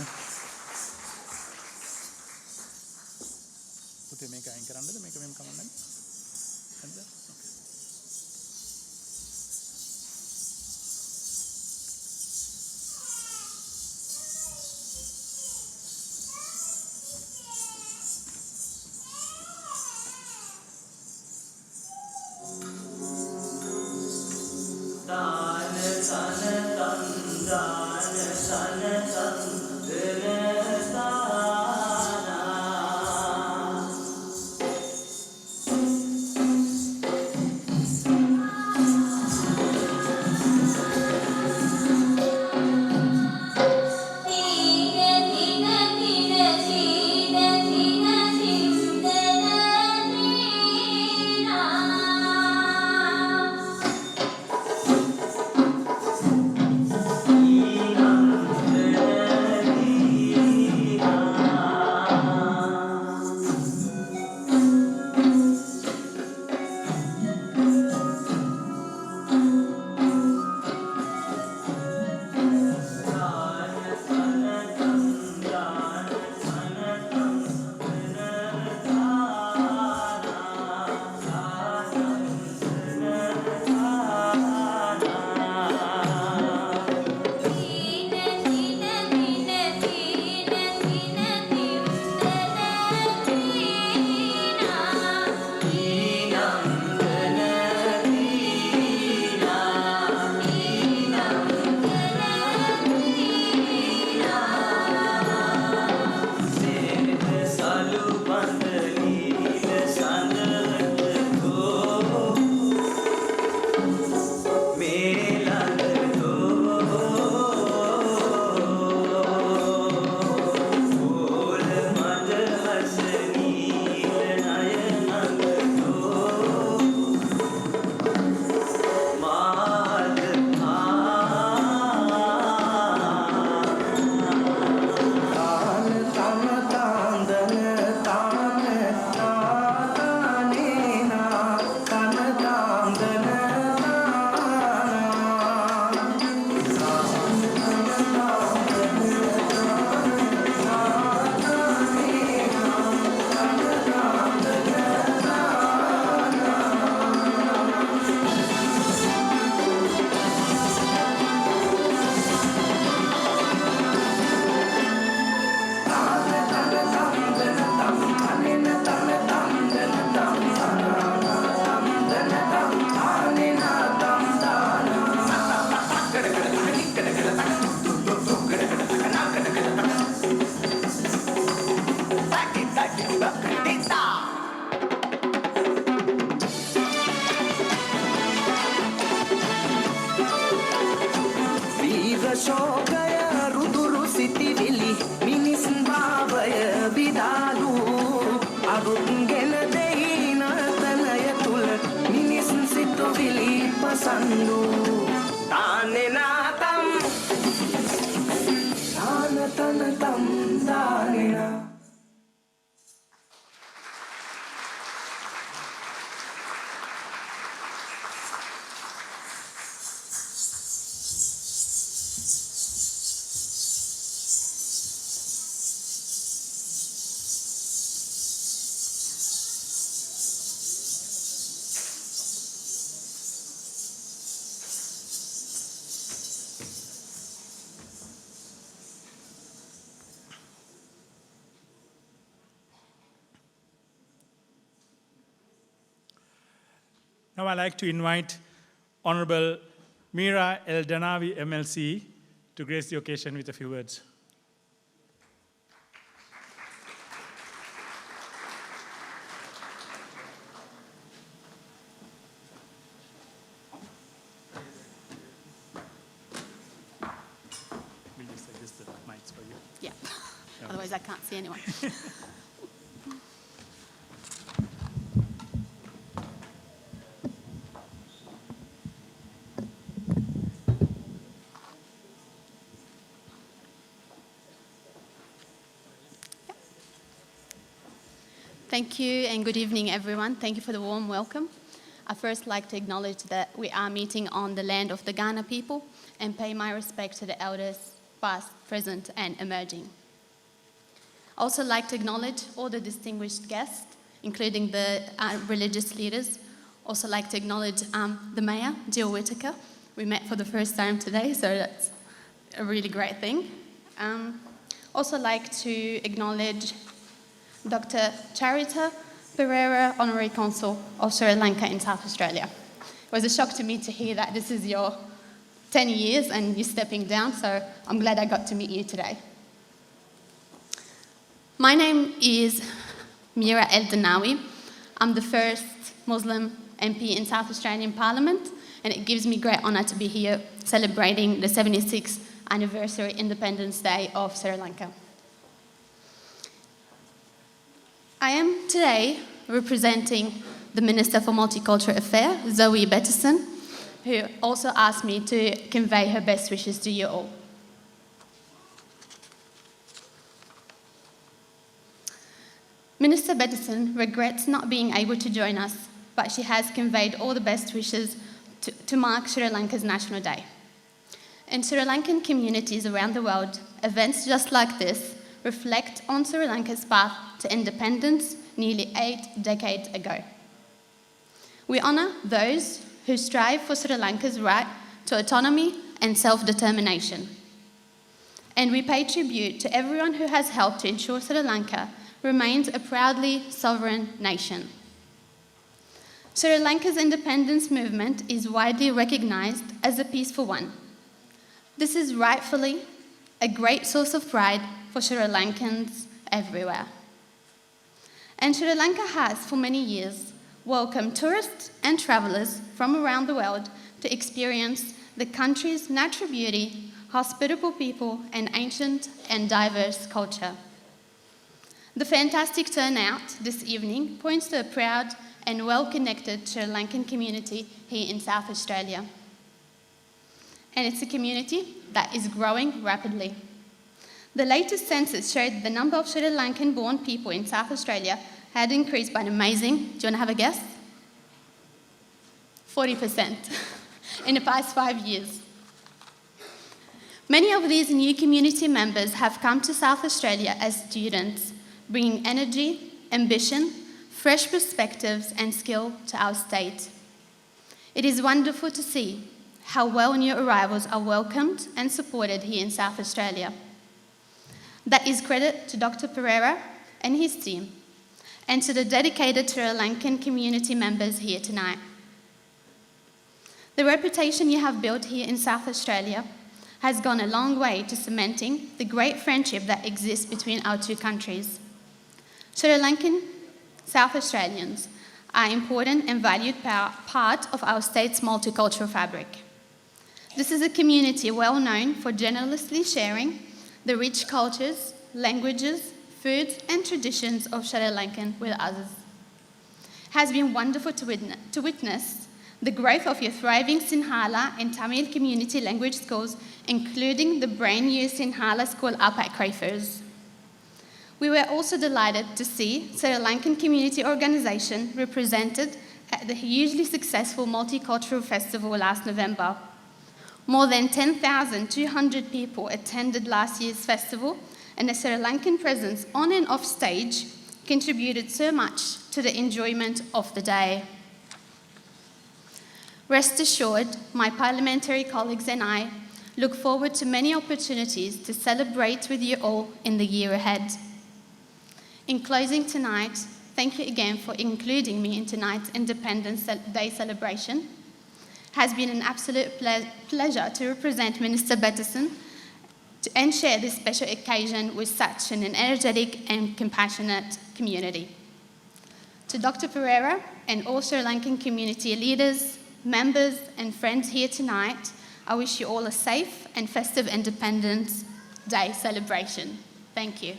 Now I'd like to invite Honorable Mira El Danawi MLC to grace the occasion with a few words. We'll just adjust the mics for you. Yeah, otherwise I can't see anyone. Thank you and good evening, everyone. Thank you for the warm welcome. I first like to acknowledge that we are meeting on the land of the Ghana people and pay my respect to the elders, past, present, and emerging. I also like to acknowledge all the distinguished guests, including the religious leaders. Also like to acknowledge the Mayor, Jill Whittaker. We met for the first time today, so that's a really great thing. Also like to acknowledge Dr. Charita Pereira, Honorary Consul of Sri Lanka in South Australia. It was a shock to me to hear that this is your 10 years and you're stepping down, so I'm glad I got to meet you today. My name is Mira El Danawi. I'm the first Muslim MP in South Australian Parliament, and it gives me great honour to be here celebrating the 76th anniversary Independence Day of Sri Lanka. I am today representing the Minister for Multicultural Affairs, Zoe Bettison, who also asked me to convey her best wishes to you all. Minister Bettison regrets not being able to join us, but she has conveyed all the best wishes to mark Sri Lanka's National Day. In Sri Lankan communities around the world, events just like this reflect on Sri Lanka's path to independence nearly 8 decades ago. We honour those who strive for Sri Lanka's right to autonomy and self-determination. And we pay tribute to everyone who has helped to ensure Sri Lanka remains a proudly sovereign nation. Sri Lanka's independence movement is widely recognised as a peaceful one. This is rightfully a great source of pride for Sri Lankans everywhere. And Sri Lanka has, for many years, welcomed tourists and travellers from around the world to experience the country's natural beauty, hospitable people, and ancient and diverse culture. The fantastic turnout this evening points to a proud and well-connected Sri Lankan community here in South Australia. And it's a community that is growing rapidly. The latest census showed the number of Sri Lankan-born people in South Australia had increased by an amazing, do you want to have a guess? 40% in the past 5 years. Many of these new community members have come to South Australia as students, bringing energy, ambition, fresh perspectives and skill to our state. It is wonderful to see how well new arrivals are welcomed and supported here in South Australia. That is credit to Dr. Pereira and his team, and to the dedicated Sri Lankan community members here tonight. The reputation you have built here in South Australia has gone a long way to cementing the great friendship that exists between our two countries. Sri Lankan South Australians are an important and valued part of our state's multicultural fabric. This is a community well known for generously sharing the rich cultures, languages, foods and traditions of Sri Lankan with others. It has been wonderful to witness the growth of your thriving Sinhala and Tamil community language schools, including the brand new Sinhala school up at Crayfors. We were also delighted to see Sri Lankan community organisation represented at the hugely successful Multicultural Festival last November. More than 10,200 people attended last year's festival, and the Sri Lankan presence on and off stage contributed so much to the enjoyment of the day. Rest assured, my parliamentary colleagues and I look forward to many opportunities to celebrate with you all in the year ahead. In closing tonight, thank you again for including me in tonight's Independence Day celebration. It has been an absolute pleasure to represent Minister Bettison and share this special occasion with such an energetic and compassionate community. To Dr. Pereira and all Sri Lankan community leaders, members and friends here tonight, I wish you all a safe and festive Independence Day celebration. Thank you.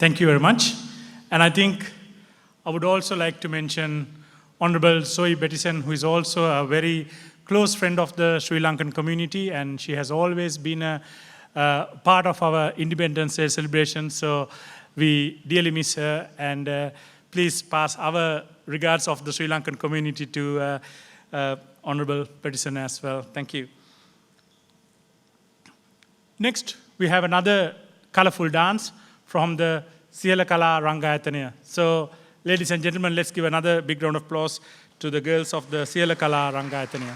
Thank you very much. And I think I would also like to mention Honorable Zoe Bettison, who is also a very close friend of the Sri Lankan community, and she has always been a part of our Independence Day celebration. So we dearly miss her, and please pass our regards of the Sri Lankan community to Honorable Bettison as well. Thank you. Next, we have another colorful dance from the Siyala Kala Rangayatana. So, ladies and gentlemen, let's give another big round of applause to the girls of the Siyala Kala Rangayatana.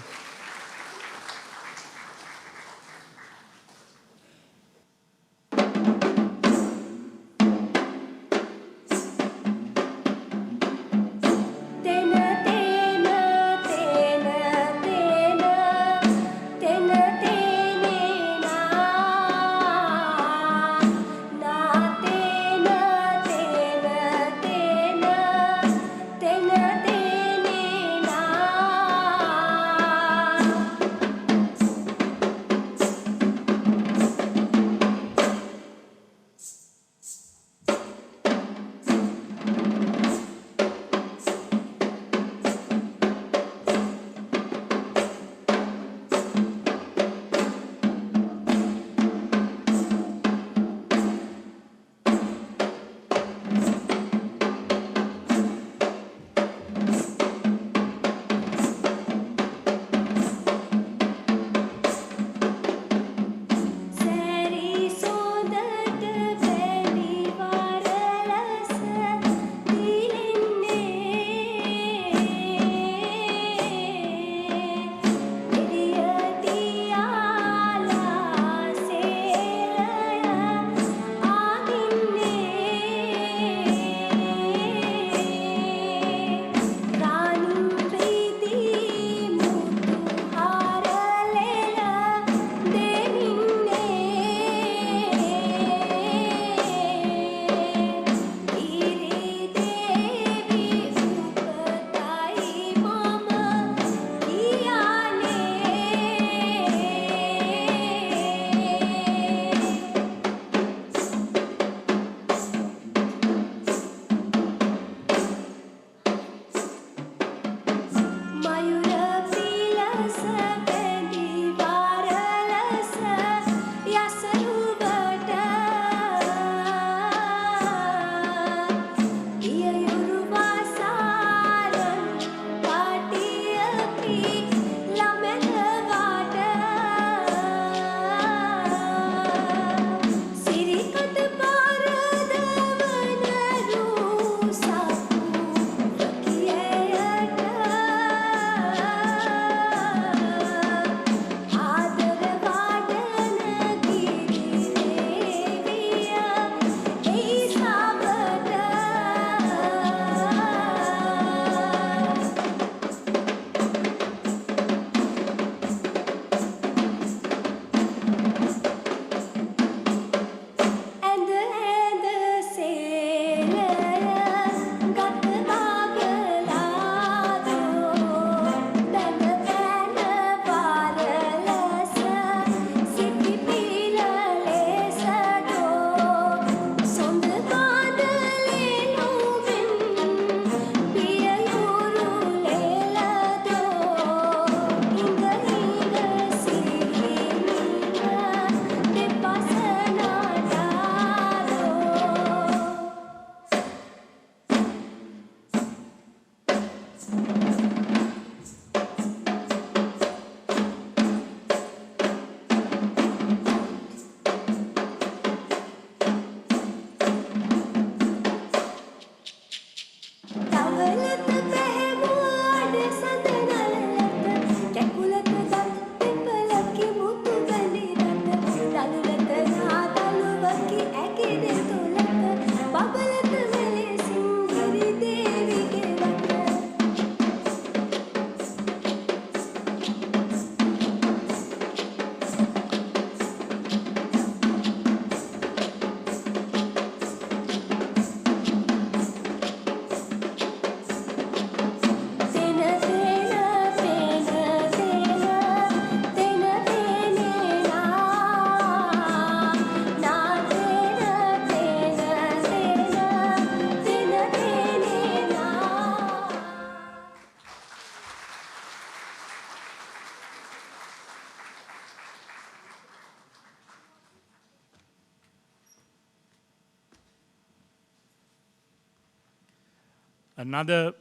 another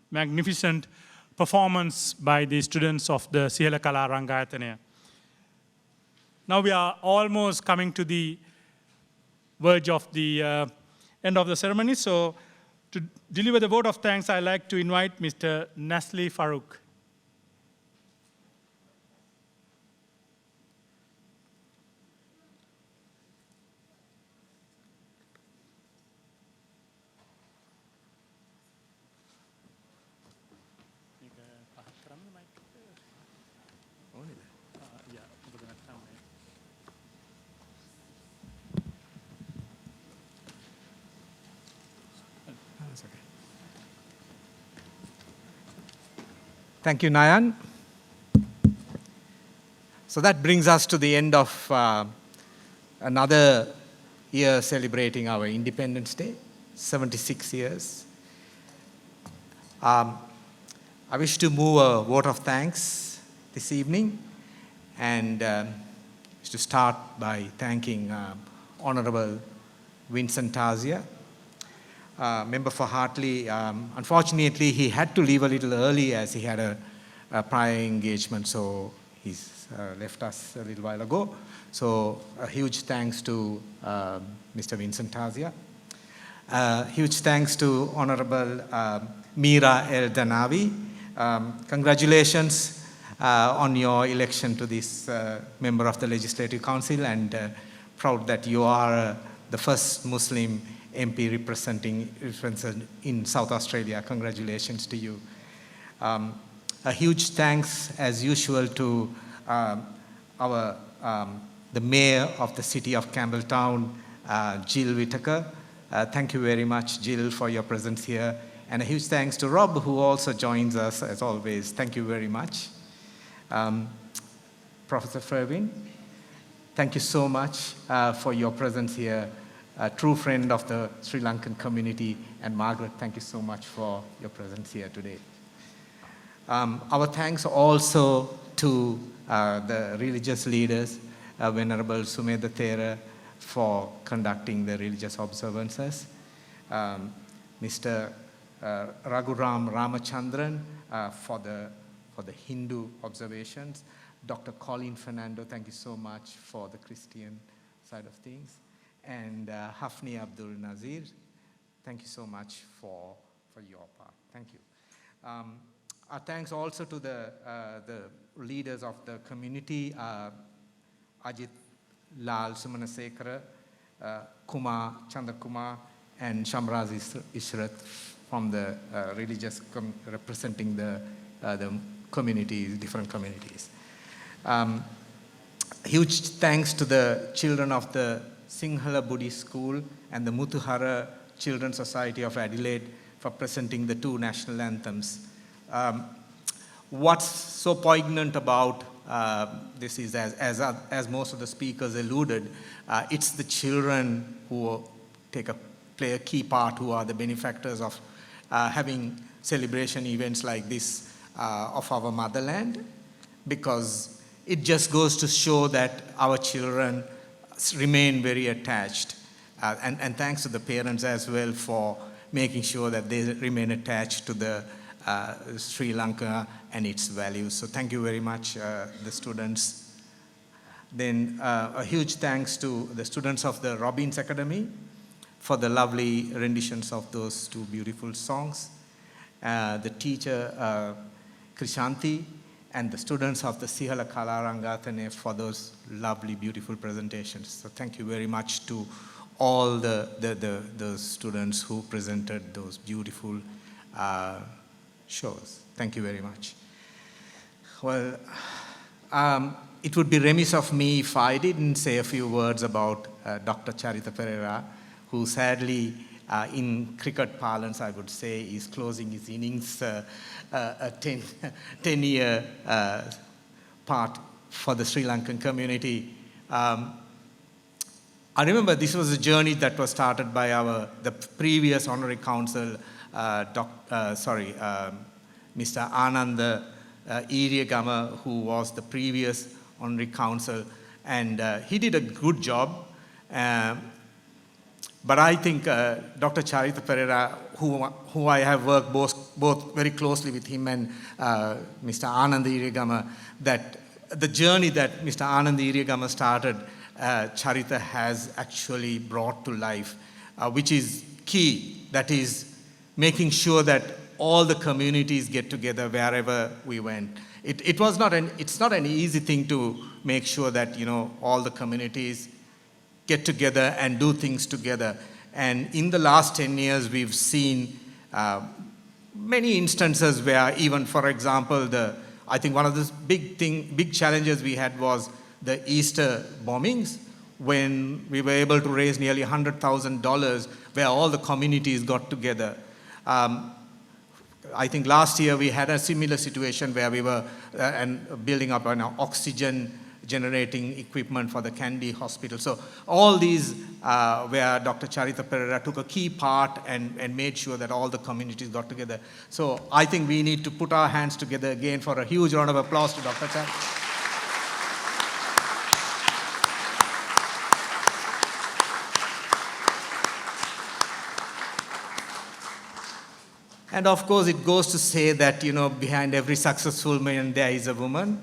magnificent performance by the students of the Sihela Kala Rangayatanaya. Now we are almost coming to the verge of the end of the ceremony. So to deliver the vote of thanks, I'd like to invite Mr. Nasli Farouk. Thank you, Nayan. So that brings us to the end of another year celebrating our Independence Day, 76 years. I wish to move a vote of thanks this evening, and to start by thanking Honorable Vincent Tazia, member for Hartley. Unfortunately, he had to leave a little early as he had a prior engagement, so he's left us a little while ago. So a huge thanks to Mr. Vincent Tazia. Huge thanks to Honorable Mira El Danavi. Congratulations on your election to this member of the Legislative Council, and proud that you are the first Muslim MP representing in South Australia. Congratulations to you. A huge thanks, as usual, to the Mayor of the City of Campbelltown, Jill Whitaker. Thank you very much, Jill, for your presence here. And a huge thanks to Rob, who also joins us, as always. Thank you very much. Professor Ferwin, thank you so much for your presence here. A true friend of the Sri Lankan community. And Margaret, thank you so much for your presence here today. Our thanks also to the religious leaders, Venerable Sumedha Thera, for conducting the religious observances, Mr. Raghuram Ramachandran for the Hindu observations, Dr. Colin Fernando, thank you so much for the Christian side of things, and Hafni Abdul Nazir, thank you so much for your part. Thank you. Our thanks also to the leaders of the community, Ajit Lal Sumanasekara, Kumar Chandrakumar, and Shamraz Ishrat from the religious representing the communities, different communities. Huge thanks to the children of the Sinhala Buddhist School and the Muthuhara Children's Society of Adelaide for presenting the two national anthems. What's so poignant about this is, as most of the speakers alluded, it's the children who play a key part, who are the benefactors of having celebration events like this of our motherland, because it just goes to show that our children remain very attached. And thanks to the parents as well for making sure that they remain attached to the Sri Lanka and its values. So thank you very much, the students. Then a huge thanks to the students of the Robbins Academy for the lovely renditions of those two beautiful songs. The teacher, Krishanti, and the students of the Sihala Kala Rangathane for those lovely, beautiful presentations. So thank you very much to all the students who presented those beautiful shows. Thank you very much. Well, it would be remiss of me if I didn't say a few words about Dr. Charita Pereira, who sadly, in cricket parlance, I would say, is closing his innings, a 10-year part for the Sri Lankan community. I remember this was a journey that was started by the previous honorary council, Mr. Ananda Iriagama, who was the previous honorary council, and he did a good job. But I think Dr. Charita Pereira, who I have worked both very closely with him and Mr. Anand Irigama, that the journey that Mr. Anand Irigama started, Charita has actually brought to life, which is key. That is making sure that all the communities get together wherever we went. It's not an easy thing to make sure that, you know, all the communities get together and do things together. And in the last 10 years, we've seen many instances where even, for example, I think one of the big challenges we had was the Easter bombings, when we were able to raise nearly $100,000 where all the communities got together. I think last year we had a similar situation where we were building up an oxygen generating equipment for the Kandy Hospital. So all these where Dr. Charita Pereira took a key part and made sure that all the communities got together. So I think we need to put our hands together again for a huge round of applause to Dr. Charita. And of course, it goes to say that, you know, behind every successful man, there is a woman.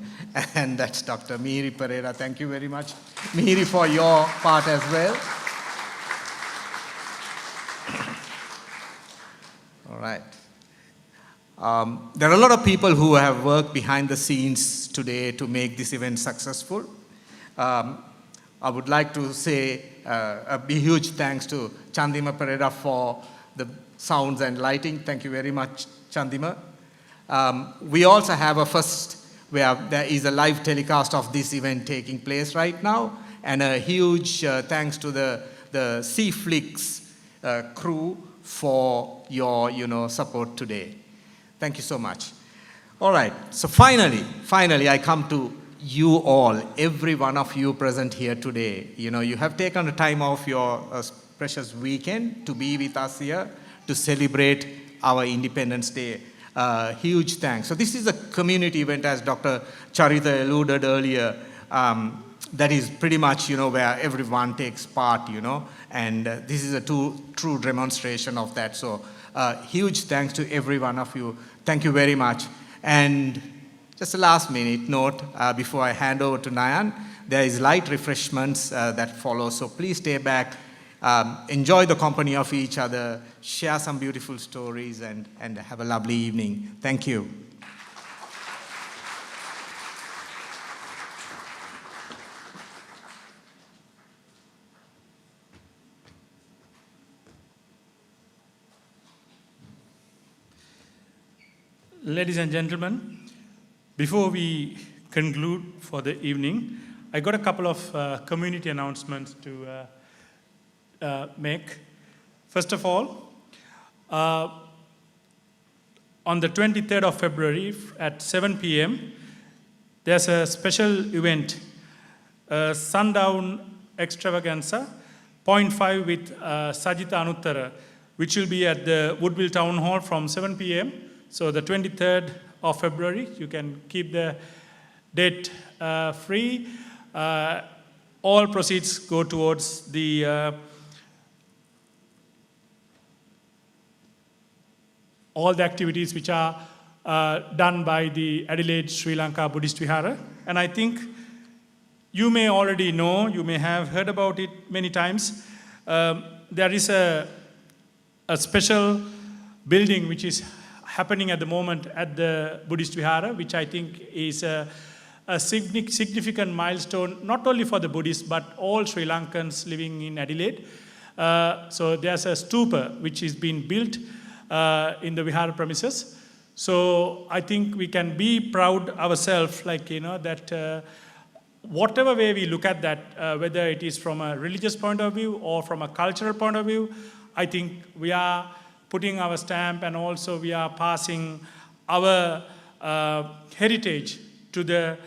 And that's Dr. Mihiri Pereira. Thank you very much, Mihiri, for your part as well. All right. There are a lot of people who have worked behind the scenes today to make this event successful. I would like to say a huge thanks to Chandima Pereira for the sounds and lighting. Thank you very much, Chandima. We also have a first where there is a live telecast of this event taking place right now, and a huge thanks to the Ceyflix crew for your, you know, support today. Thank you so much. All right, so finally I come to you all, every one of you present here today. You know, you have taken the time off your precious weekend to be with us here to celebrate our Independence Day. Huge thanks. So this is a community event, as Dr. Charita alluded earlier, that is pretty much, you know, where everyone takes part, you know, and this is a true demonstration of that. So huge thanks to every one of you. Thank you very much. And just a last minute note before I hand over to Nayan, there is light refreshments that follow, so please stay back. Enjoy the company of each other, share some beautiful stories, and have a lovely evening. Thank you. Ladies and gentlemen, before we conclude for the evening, I got a couple of community announcements to make. First of all, on the 23rd of February at 7 p.m., there's a special event, Sundown Extravaganza, 0.5 with Sajita Anuttara, which will be at the Woodville Town Hall from 7 p.m. So the 23rd of February, you can keep the date free. All proceeds go towards the all the activities which are done by the Adelaide Sri Lanka Buddhist Vihara. And I think you may already know, you may have heard about it many times. There is a special building which is happening at the moment at the Buddhist Vihara, which I think is a significant milestone, not only for the Buddhists, but all Sri Lankans living in Adelaide. So there's a stupa which is being built in the Vihara premises. So I think we can be proud ourselves, like, you know, that whatever way we look at that, whether it is from a religious point of view or from a cultural point of view, I think we are putting our stamp, and also we are passing our heritage to the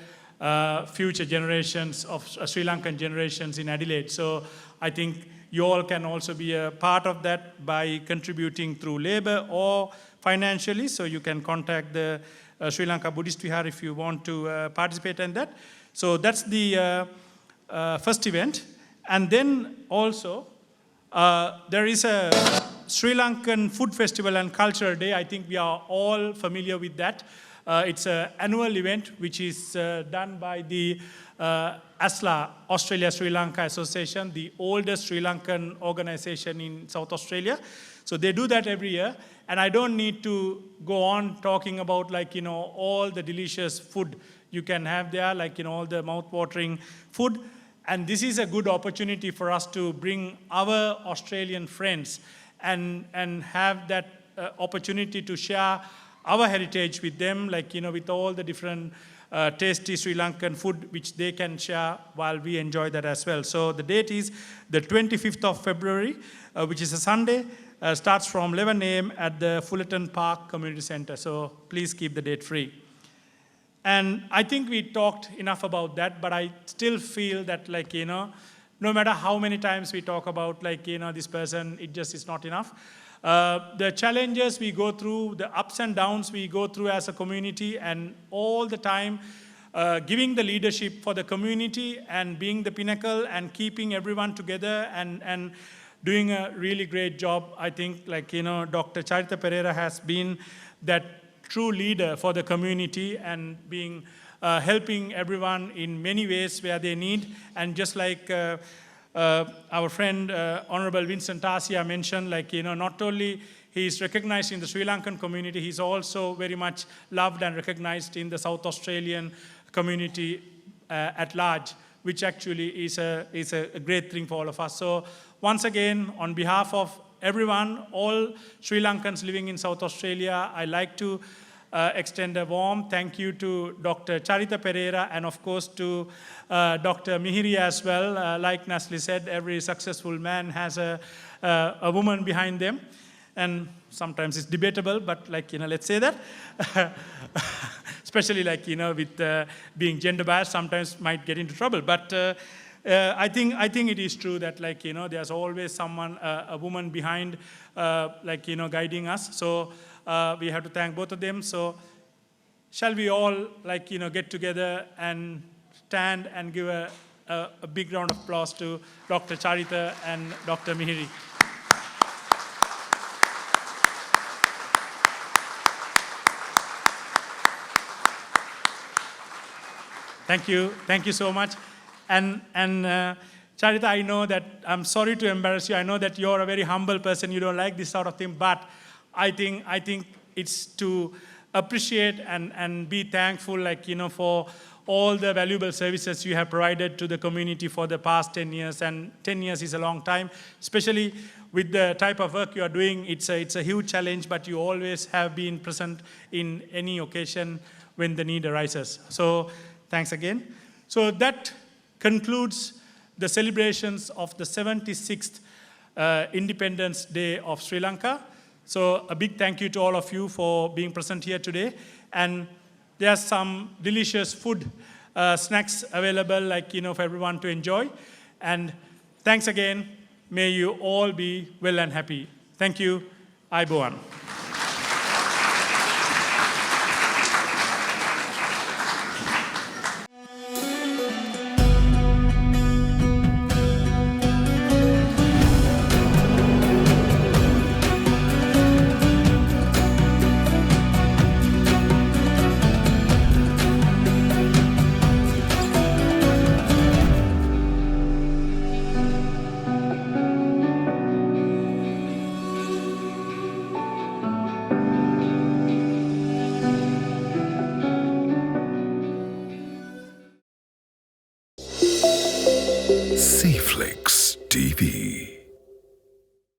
future generations of Sri Lankan generations in Adelaide. So I think you all can also be a part of that by contributing through labor or financially. So you can contact the Sri Lanka Buddhist Vihara if you want to participate in that. So that's the first event. And then also there is a Sri Lankan Food Festival and Culture Day. I think we are all familiar with that. It's an annual event which is done by the ASLA, Australia-Sri Lanka Association, the oldest Sri Lankan organization in South Australia. So they do that every year. And I don't need to go on talking about all the delicious food you can have there, all the mouth-watering food. And this is a good opportunity for us to bring our Australian friends and have that opportunity to share our heritage with them, with all the different tasty Sri Lankan food which they can share while we enjoy that as well. So the date is the 25th of February, which is a Sunday. Starts from 11 a.m. at the Fullerton Park Community Centre. So please keep the date free. And I think we talked enough about that, but I still feel that no matter how many times we talk about this person, it just is not enough. The challenges we go through, the ups and downs we go through as a community, and all the time giving the leadership for the community and being the pinnacle and keeping everyone together and doing a really great job. I think Dr. Charita Pereira has been that true leader for the community and being helping everyone in many ways where they need. And just like our friend Honorable Vincent Tasia mentioned, not only he is recognized in the Sri Lankan community, he's also very much loved and recognized in the South Australian community at large, which actually is a great thing for all of us. So once again, on behalf of everyone, all Sri Lankans living in South Australia, I like to extend a warm thank you to Dr. Charita Pereira and of course to Dr. Mihiri as well. Like Nasli said, every successful man has a woman behind them. And sometimes it's debatable, but let's say that. Especially with being gender biased, sometimes might get into trouble. But I think it is true that there's always someone, a woman behind, guiding us. So we have to thank both of them. So shall we all get together and stand and give a big round of applause to Dr. Charita and Dr. Mihiri. Thank you so much. And Charita, I know that, I'm sorry to embarrass you. I know that you're a very humble person. You don't like this sort of thing, but I think it's to appreciate and be thankful, for all the valuable services you have provided to the community for the past 10 years. And 10 years is a long time, especially with the type of work you are doing. It's a huge challenge, but you always have been present in any occasion when the need arises. So thanks again. So that concludes the celebrations of the 76th Independence Day of Sri Lanka. So a big thank you to all of you for being present here today. And there's some delicious food, snacks available, for everyone to enjoy. And thanks again. May you all be well and happy. Thank you. Aiboan. Ceyflix TV.